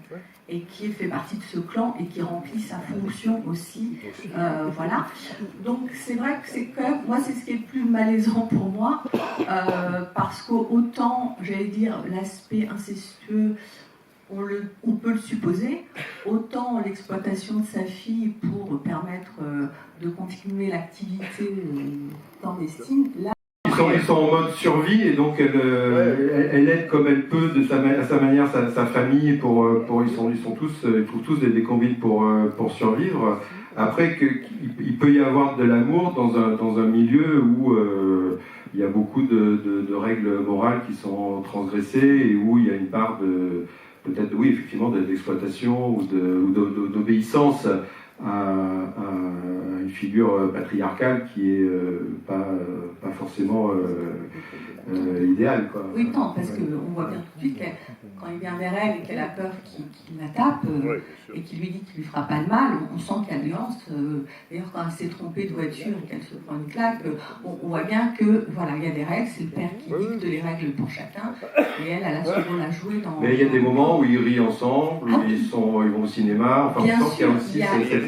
et qui fait partie de ce clan et qui remplit sa fonction aussi. Voilà. Donc c'est vrai que c'est quand même, moi c'est ce qui est le plus malaisant pour moi, parce qu'autant, j'allais dire, l'aspect incestueux, on peut le supposer, autant l'exploitation de sa fille pour permettre de continuer l'activité clandestine, là... Ils sont en mode survie et donc elle aide comme elle peut à sa manière sa famille ils trouvent tous des combines pour survivre. Après il peut y avoir de l'amour dans un milieu où il y a beaucoup de règles morales qui sont transgressées et où il y a une part de peut-être effectivement d'exploitation ou d'obéissance à une figure patriarcale qui est pas forcément idéale, quoi. Oui, non, parce qu'on voit bien tout de suite que quand il vient vers elle et qu'elle a peur qu'il la tape et qu'il lui dit qu'il lui fera pas de mal, on sent qu'il y a de nuance. D'ailleurs, quand elle s'est trompée de voiture et qu'elle se prend une claque, on voit bien que voilà, il y a des règles, c'est le père qui dicte les règles pour chacun, et elle a souvent la jouer dans... Mais il y a des moments où ils rient ensemble, où ils vont au cinéma, enfin bien on sent qu'il y a aussi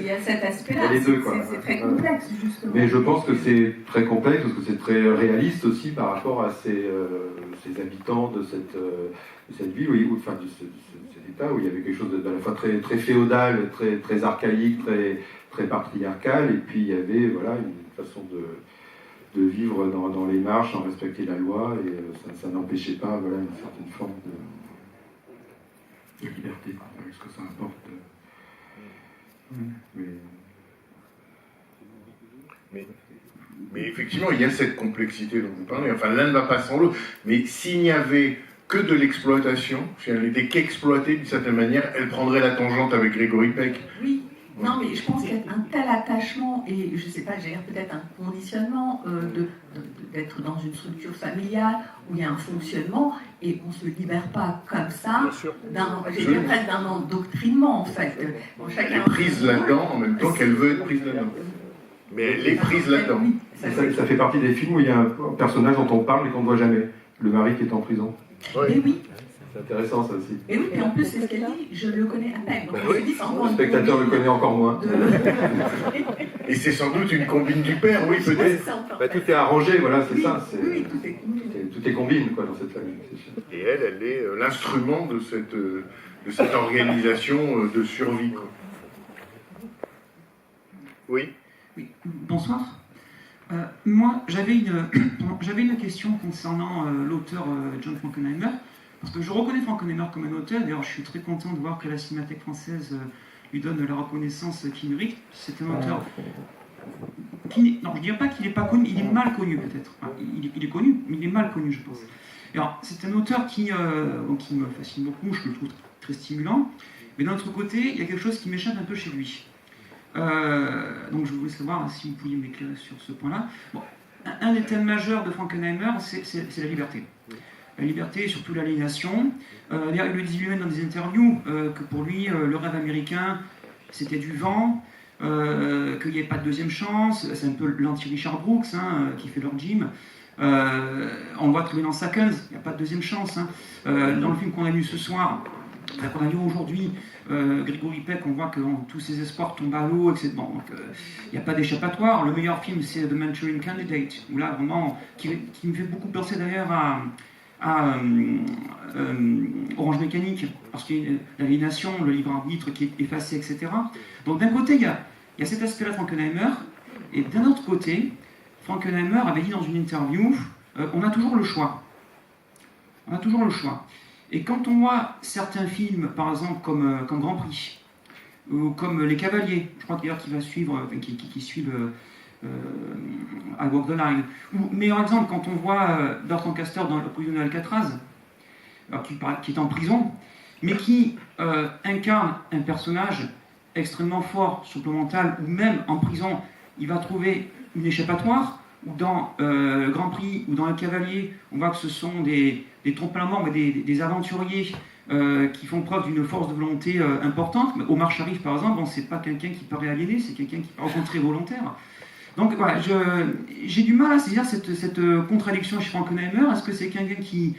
il y a cet aspect-là, c'est très complexe, justement. Mais je pense que c'est très complexe, parce que c'est très réaliste aussi par rapport à ces habitants de cette ville, de cet état où il y avait quelque chose à la fois très, très féodal, très, très archaïque, très, très patriarcal, et puis il y avait une façon de vivre dans les marches, en respecter la loi, et ça n'empêchait pas une certaine forme de liberté, avec ce que ça importe. Mais effectivement, il y a cette complexité dont vous parlez. Enfin, l'un ne va pas sans l'autre. Mais s'il n'y avait que de l'exploitation, si elle n'était qu'exploitée d'une certaine manière, elle prendrait la tangente avec Gregory Peck. Oui. Non, mais je pense qu'il y a un tel attachement, et je ne sais pas, j'ai peut-être un conditionnement d'être dans une structure familiale où il y a un fonctionnement, et on ne se libère pas comme ça d'un endoctrinement, en fait. Bon, elle est prise là-dedans en même temps qu'elle veut être prise là-dedans. Mais elle est prise là-dedans. Ça fait partie des films où il y a un personnage dont on parle et qu'on ne voit jamais. Le mari qui est en prison. Et oui. C'est intéressant ça aussi. Et oui, et en plus, c'est ce qu'elle dit, je le connais à peine. Donc, le spectateur le connaît encore moins. Et c'est sans doute une combine du père, oui, peut-être. Tout est arrangé, voilà, c'est ça. Oui, tout est combine. Tout est combine, quoi, dans cette famille, c'est sûr. Et elle est l'instrument de cette organisation de survie, quoi. Oui. Oui, bonsoir. Moi, j'avais une question concernant l'auteur John Frankenheimer, parce que je reconnais Frankenheimer comme un auteur. D'ailleurs, je suis très content de voir que la Cinémathèque française lui donne la reconnaissance qu'il mérite. C'est un auteur qui, non, je ne dirais pas qu'il n'est pas connu, il est mal connu peut-être. Enfin, il est connu, mais il est mal connu, je pense. Alors, c'est un auteur qui me fascine beaucoup, je le trouve très stimulant, mais d'un autre côté, il y a quelque chose qui m'échappe un peu chez lui. Donc je voulais savoir si vous pouviez m'éclairer sur ce point-là. Bon, un des thèmes majeurs de Frankenheimer, c'est la liberté. La liberté et surtout l'aliénation. D'ailleurs, il le dit lui-même dans des interviews, que pour lui, le rêve américain, c'était du vent, qu'il n'y avait pas de deuxième chance. C'est un peu l'anti-Richard Brooks, qui fait leur gym. On voit trouver dans Seconds, il n'y a pas de deuxième chance. Dans le film qu'on a vu ce soir, qu'on a vu aujourd'hui, Gregory Peck, on voit que tous ses espoirs tombent à l'eau, etc. Bon, donc il n'y a pas d'échappatoire. Le meilleur film, c'est The Manchurian Candidate, où là, vraiment, qui me fait beaucoup penser d'ailleurs à Orange Mécanique, parce qu'il y a l'aliénation, le libre arbitre qui est effacé, etc. Donc d'un côté, il y a cet aspect-là de Frankenheimer, et d'un autre côté, Frankenheimer avait dit dans une interview, on a toujours le choix. On a toujours le choix. Et quand on voit certains films, par exemple comme Grand Prix, ou comme Les Cavaliers, je crois d'ailleurs qu'il va suivre, qui suit I Walk the Line, ou meilleur exemple, quand on voit Burt Lancaster dans Le Prisonnier d'Alcatraz, qui est en prison, mais qui incarne un personnage extrêmement fort sur le plan mental, ou même en prison, il va trouver une échappatoire, ou dans Grand Prix, ou dans Le Cavalier, on voit que ce sont des trompe-la-mort, mais des aventuriers qui font preuve d'une force de volonté importante. Omar Sharif, par exemple, c'est pas quelqu'un qui paraît aliéné, c'est quelqu'un qui paraît au contraire volontaire. Donc voilà, j'ai du mal à saisir cette contradiction chez Frankenheimer. Est-ce que c'est quelqu'un qui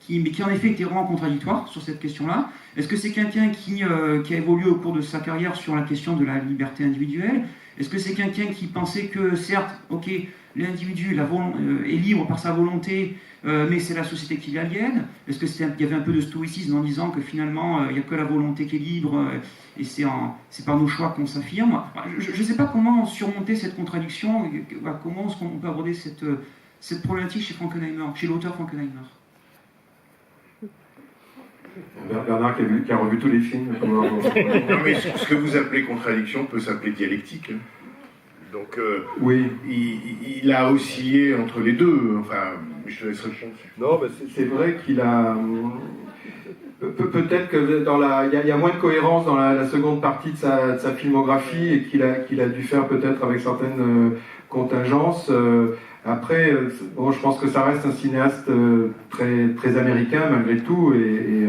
en effet était vraiment contradictoire sur cette question-là? Est-ce que c'est quelqu'un qui a évolué au cours de sa carrière sur la question de la liberté individuelle? Est-ce que c'est quelqu'un qui pensait que, certes, ok, l'individu est libre par sa volonté, mais c'est la société qui l'aliène? Est-ce qu'il y avait un peu de stoïcisme en disant que finalement, il n'y a que la volonté qui est libre, et c'est par nos choix qu'on s'affirme? Je ne sais pas comment surmonter cette contradiction, comment est-ce qu'on peut aborder cette problématique chez Frankenheimer, chez l'auteur Frankenheimer. Bernard qui a revu tous les films. Non, mais ce que vous appelez contradiction peut s'appeler dialectique. Donc, oui. Il a oscillé entre les deux. Enfin, je te laisse répondre. Non, mais c'est vrai qu'il a. Peut-être que il y a moins de cohérence dans la seconde partie de sa filmographie et qu'il a dû faire peut-être avec certaines contingences. Après, bon, je pense que ça reste un cinéaste très, très américain malgré tout, et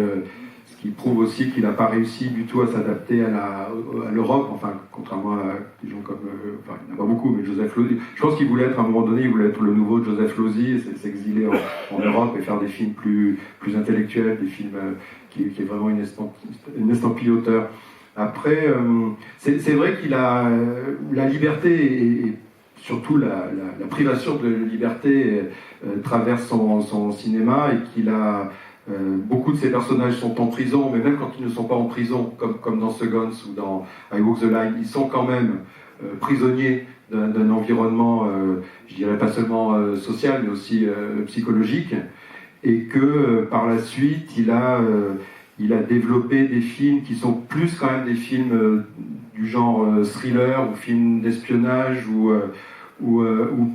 ce qui prouve aussi qu'il n'a pas réussi du tout à s'adapter à l'Europe, enfin, contrairement à des gens comme, enfin, il n'y en a pas beaucoup, mais Joseph Losey. Je pense qu'il voulait être, à un moment donné, il voulait être le nouveau Joseph Losey, et s'exiler en Europe et faire des films plus intellectuels, des films qui est vraiment une estampille auteur. Après, c'est vrai qu'il a la liberté et surtout la privation de liberté traverse son cinéma, et qu'il a beaucoup de ses personnages sont en prison, mais même quand ils ne sont pas en prison, comme dans Seconds ou dans I Walk the Line, ils sont quand même prisonniers d'un environnement, je dirais pas seulement social, mais aussi psychologique, et que par la suite il a développé des films qui sont plus quand même des films du genre thriller ou films d'espionnage ou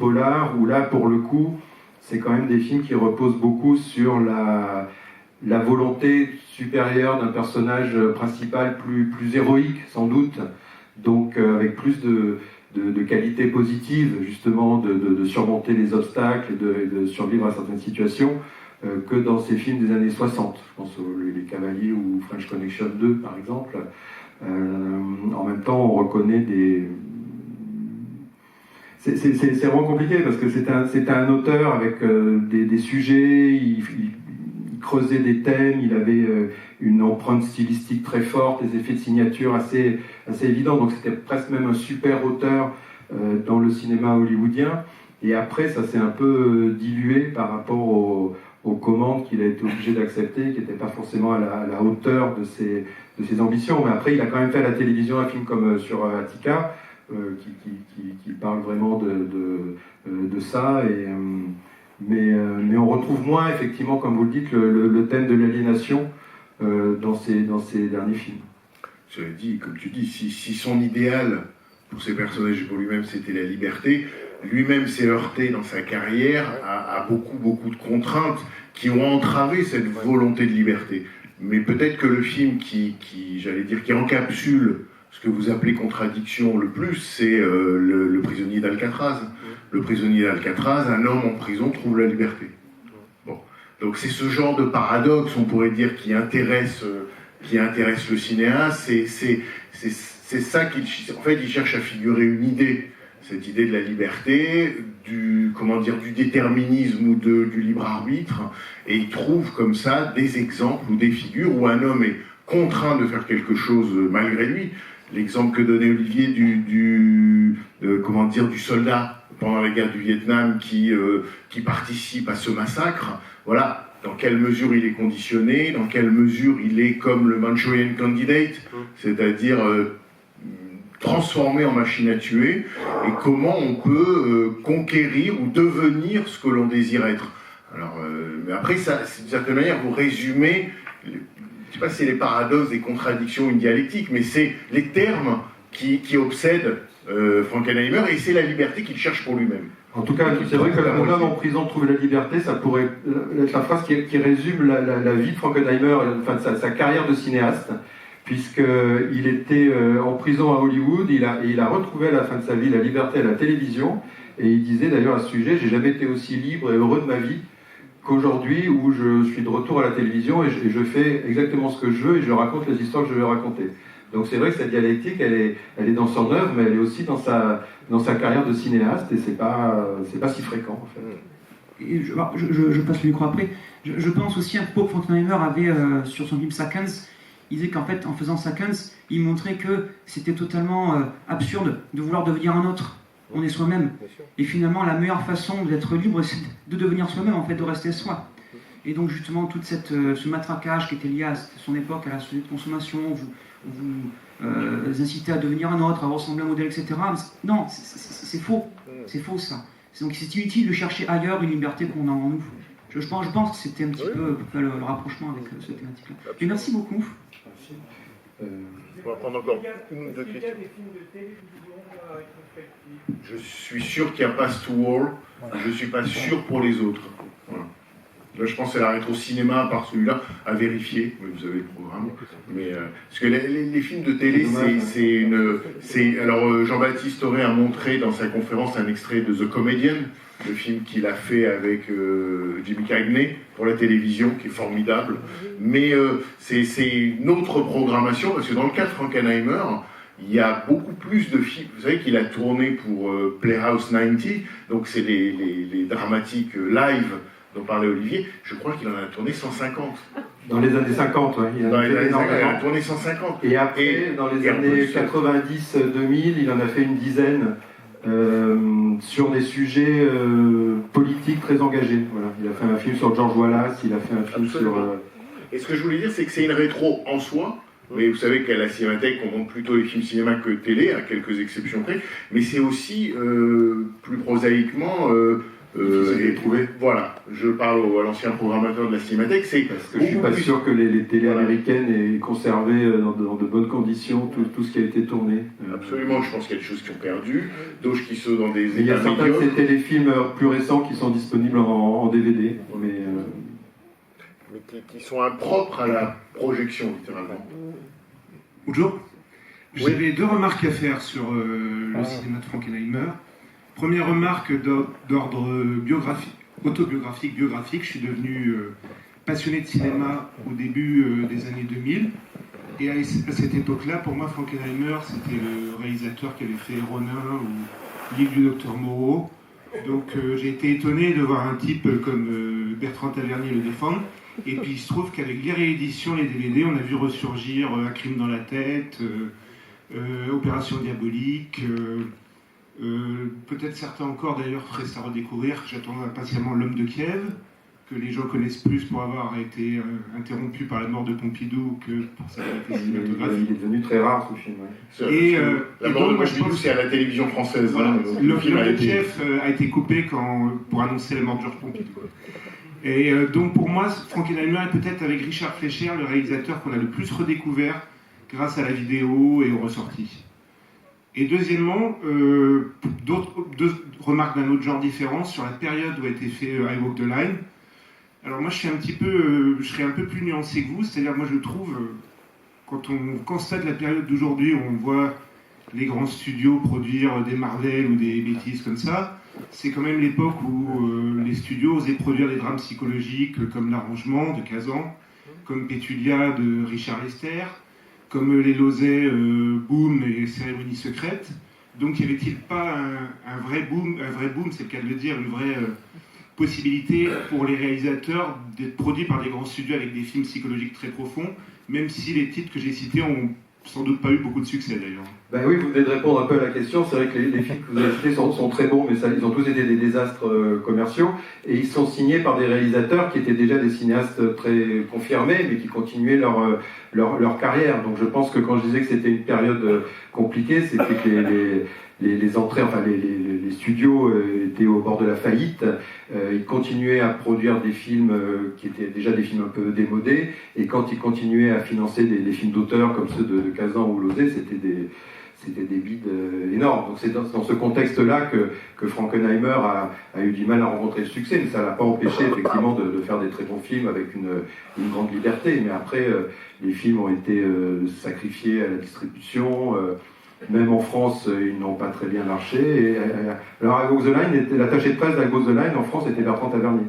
polar, où là pour le coup c'est quand même des films qui reposent beaucoup sur la volonté supérieure d'un personnage principal plus héroïque sans doute, donc avec plus de qualités positives justement, de surmonter les obstacles et de survivre à certaines situations, que dans ces films des années 60. Je pense aux Les Cavaliers ou French Connection 2 par exemple. En même temps, on reconnaît des... C'est vraiment compliqué parce que c'était un auteur avec des sujets, il creusait des thèmes, il avait une empreinte stylistique très forte, des effets de signature assez évidents, donc c'était presque même un super auteur dans le cinéma hollywoodien. Et après, ça s'est un peu dilué par rapport aux commandes qu'il a été obligé d'accepter, qui n'étaient pas forcément à la hauteur de ses ambitions. Mais après, il a quand même fait à la télévision un film comme sur Attica, qui parle vraiment de ça. Mais on retrouve moins, effectivement, comme vous le dites, le thème de l'aliénation dans ces derniers films. Cela dit, comme tu dis, si son idéal pour ses personnages et pour lui-même c'était la liberté, lui-même s'est heurté dans sa carrière à beaucoup de contraintes qui ont entravé cette volonté de liberté. Mais peut-être que le film qui encapsule ce que vous appelez contradiction le plus, c'est le prisonnier d'Alcatraz. Le prisonnier d'Alcatraz, un homme en prison trouve la liberté. Bon. Donc c'est ce genre de paradoxe, on pourrait dire, qui intéresse le cinéaste. C'est ça en fait, il cherche à figurer une idée, cette idée de la liberté, du déterminisme ou du libre arbitre, et il trouve comme ça des exemples ou des figures où un homme est contraint de faire quelque chose malgré lui. L'exemple que donnait Olivier du soldat pendant la guerre du Vietnam qui participe à ce massacre. Voilà. Dans quelle mesure il est conditionné, dans quelle mesure il est comme le Manchurian Candidate, c'est-à-dire transformé en machine à tuer, et comment on peut conquérir ou devenir ce que l'on désire être. Alors, mais après, ça, d'une certaine manière, vous résumez, je ne sais pas si c'est les paradoxes, des contradictions, une dialectique, mais c'est les termes qui obsèdent Frankenheimer, et c'est la liberté qu'il cherche pour lui-même. En tout cas, c'est vrai que un homme en prison trouve la liberté, ça pourrait être la phrase qui résume la vie de Frankenheimer, enfin sa carrière de cinéaste, puisqu'il était en prison à Hollywood, il a retrouvé à la fin de sa vie la liberté à la télévision, et il disait d'ailleurs à ce sujet, j'ai jamais été aussi libre et heureux de ma vie qu'aujourd'hui où je suis de retour à la télévision et je fais exactement ce que je veux et je raconte les histoires que je veux raconter. Donc c'est vrai que cette dialectique, elle est dans son œuvre, mais elle est aussi dans sa carrière de cinéaste, et c'est pas si fréquent en fait. Et je passe le micro après. Je pense aussi un propos que Frankenheimer avait sur son film Seconds. Il disait qu'en fait, en faisant Seconds, il montrait que c'était totalement absurde de vouloir devenir un autre. On est soi-même. Et finalement, la meilleure façon d'être libre, c'est de devenir soi-même, en fait, de rester soi. Et donc justement, tout ce matraquage qui était lié à son époque, à la société de consommation, vous inciter à devenir un autre, à ressembler à un modèle, etc. Non, c'est faux. C'est faux ça. Donc c'est inutile de chercher ailleurs une liberté qu'on a en nous. Je pense que c'était un petit peu pour faire le rapprochement avec cette thématique-là. Et merci beaucoup. Merci. On va prendre encore une ou deux questions. Je suis sûr qu'il y a Pass to Wall. Je ne suis pas sûr pour les autres. Voilà. Là, je pense que c'est la rétro-cinéma par celui-là, à vérifier. Oui, vous avez le programme. Mais, parce que les films de télé, alors, Jean-Baptiste Auré a montré dans sa conférence un extrait de The Comedian, le film qu'il a fait avec Jimmy Cagney pour la télévision, qui est formidable. Mais c'est une autre programmation, parce que dans le cas de Frankenheimer, il y a beaucoup plus de films. Vous savez qu'il a tourné pour Playhouse 90, donc c'est les dramatiques live dont parlait Olivier. Je crois qu'il en a tourné 150. Dans les années 50, oui. Il a tourné 150. Et après, dans les années 90-2000, il en a fait une dizaine sur des sujets politiques très engagés. Voilà. Il a fait un film sur George Wallace, il a fait un film sur... Et ce que je voulais dire, c'est que c'est une rétro en soi. Mais vous savez qu'à la Cinémathèque, on montre plutôt les films cinéma que télé, à quelques exceptions près. Mais c'est aussi, plus prosaïquement... Voilà, je parle à l'ancien programmateur de la Cinémathèque, c'est parce que je suis pas sûr que les télés américaines aient conservé dans de bonnes conditions tout ce qui a été tourné. Absolument, je pense qu'il y a des choses qui ont perdu, d'autres qui sont dans des états. Il y a certains de ces téléfilms plus récents qui sont disponibles en DVD, mais qui sont impropres à la projection, littéralement. Bonjour. J'avais deux remarques à faire sur le cinéma de Frankenheimer. Première remarque d'ordre autobiographique, biographique. Je suis devenu passionné de cinéma au début des années 2000. Et à cette époque-là, pour moi, Frankenheimer, c'était le réalisateur qui avait fait Ronin ou L'île du Docteur Moreau. Donc j'ai été étonné de voir un type comme Bertrand Tavernier le défendre. Et puis il se trouve qu'avec les rééditions, les DVD, on a vu ressurgir Un crime dans la tête, Opération Diabolique... peut-être certains encore d'ailleurs feraient ça redécouvrir. J'attends impatiemment L'homme de Kiev, que les gens connaissent plus pour avoir été interrompu par la mort de Pompidou que pour sa qualité cinématographique. Il est devenu très rare ce film. Ouais. Et, la mort de Pompidou, c'est à la télévision française. Voilà, hein, le film a été coupé pour annoncer la mort de Georges Pompidou. Et donc pour moi, Frankenheimer est peut-être avec Richard Fleischer le réalisateur qu'on a le plus redécouvert grâce à la vidéo et aux ressorties. Et deuxièmement, deux remarques d'un autre genre différent sur la période où a été fait I Walk the Line. Alors moi je serais un peu plus nuancé que vous, c'est-à-dire moi je trouve, quand on constate la période d'aujourd'hui où on voit les grands studios produire des Marvel ou des bêtises comme ça, c'est quand même l'époque où les studios osaient produire des drames psychologiques comme L'Arrangement de Kazan, comme Pétulia de Richard Lester, comme les Lauzet, Boom et Cérémonie secrète. Donc y avait-il pas un vrai boom, c'est le cas de le dire, une vraie possibilité pour les réalisateurs d'être produits par des grands studios avec des films psychologiques très profonds, même si les titres que j'ai cités ont sans doute pas eu beaucoup de succès d'ailleurs. Ben oui, vous venez de répondre un peu à la question. C'est vrai que les films que vous avez cités sont très bons, mais ils ont tous été des désastres commerciaux. Et ils sont signés par des réalisateurs qui étaient déjà des cinéastes très confirmés, mais qui continuaient leur carrière. Donc je pense que quand je disais que c'était une période compliquée, c'était que les entrées, enfin les studios étaient au bord de la faillite. Ils continuaient à produire des films qui étaient déjà des films un peu démodés. Et quand ils continuaient à financer des films d'auteur comme ceux de Kazan ou Lauzet, c'était des bides énormes. Donc c'est dans ce contexte-là que Frankenheimer a eu du mal à rencontrer le succès, mais ça ne l'a pas empêché effectivement de faire des très bons films avec une grande liberté. Mais après, les films ont été sacrifiés à la distribution. Même en France, ils n'ont pas très bien marché. Alors, I Walk the Line, l'attaché de presse d'I Walk the Line en France était Bertrand Tavernier.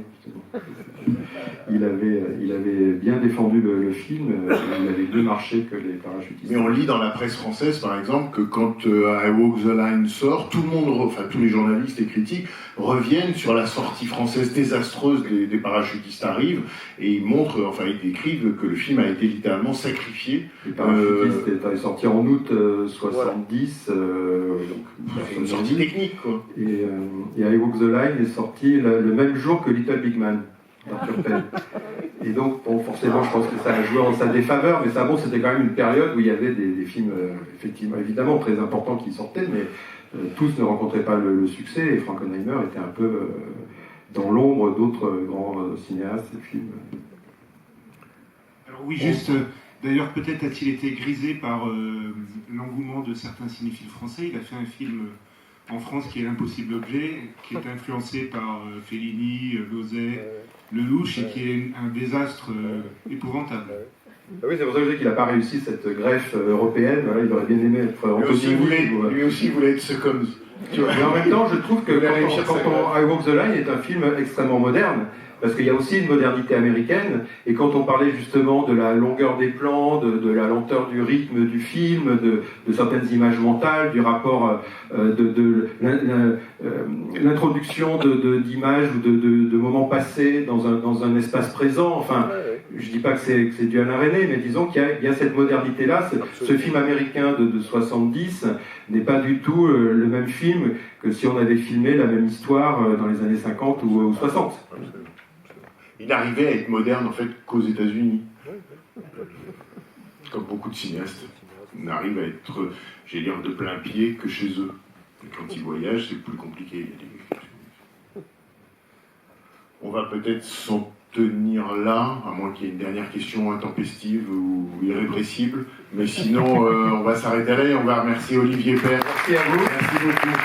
Il avait bien défendu le film, il avait mieux marché que les parachutistes. Mais on lit dans la presse française, par exemple, que quand I Walk the Line sort, tout le monde, tous les journalistes et critiques reviennent sur la sortie française désastreuse des parachutistes arrivent, et ils décrivent que le film a été littéralement sacrifié. Les parachutistes est sorti en août 70, c'est une sortie technique, quoi. Et I Walk the Line est sorti le même jour que Little Big Man. Et donc, bon, forcément, je pense que ça a joué en sa défaveur, mais ça, bon, c'était quand même une période où il y avait des films, effectivement, évidemment, très importants qui sortaient, mais tous ne rencontraient pas le succès, et Frankenheimer était un peu dans l'ombre d'autres grands cinéastes et films. Alors oui, juste, d'ailleurs, peut-être a-t-il été grisé par l'engouement de certains cinéphiles français. Il a fait un film en France qui est L'Impossible Objet, qui est influencé par Fellini, Lauzet, Lelouch, et qui est un désastre épouvantable. Ah oui, c'est pour ça que je dis qu'il n'a pas réussi cette greffe européenne. Voilà, il aurait bien aimé être Lui aussi voulait être Succombs. Mais en même temps, je trouve que I Walk the Line est un film extrêmement moderne, parce qu'il y a aussi une modernité américaine, et quand on parlait justement de la longueur des plans, de la lenteur du rythme du film, de certaines images mentales, du rapport de l'introduction d'images ou de moments passés dans un espace présent, enfin, je dis pas que c'est dû à Alain Resnais, mais disons qu'il y a cette modernité-là. Ce film américain de 70 n'est pas du tout le même film que si on avait filmé la même histoire dans les années 50 ou 60. Il arrivait à être moderne, en fait, qu'aux États-Unis. Comme beaucoup de cinéastes. On arrive à être, j'allais dire, de plein pied que chez eux. Et quand ils voyagent, c'est plus compliqué. On va peut-être s'en tenir là, à moins qu'il y ait une dernière question intempestive ou irrépressible. Mais sinon, on va s'arrêter là et on va remercier Olivier Père. Merci à vous. Merci beaucoup.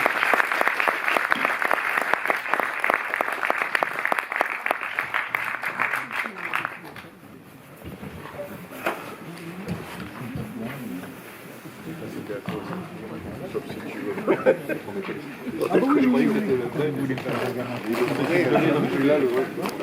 Sauf si tu veux. Ah bon, oui, je croyais que c'était le même, vous voulez faire un gamin.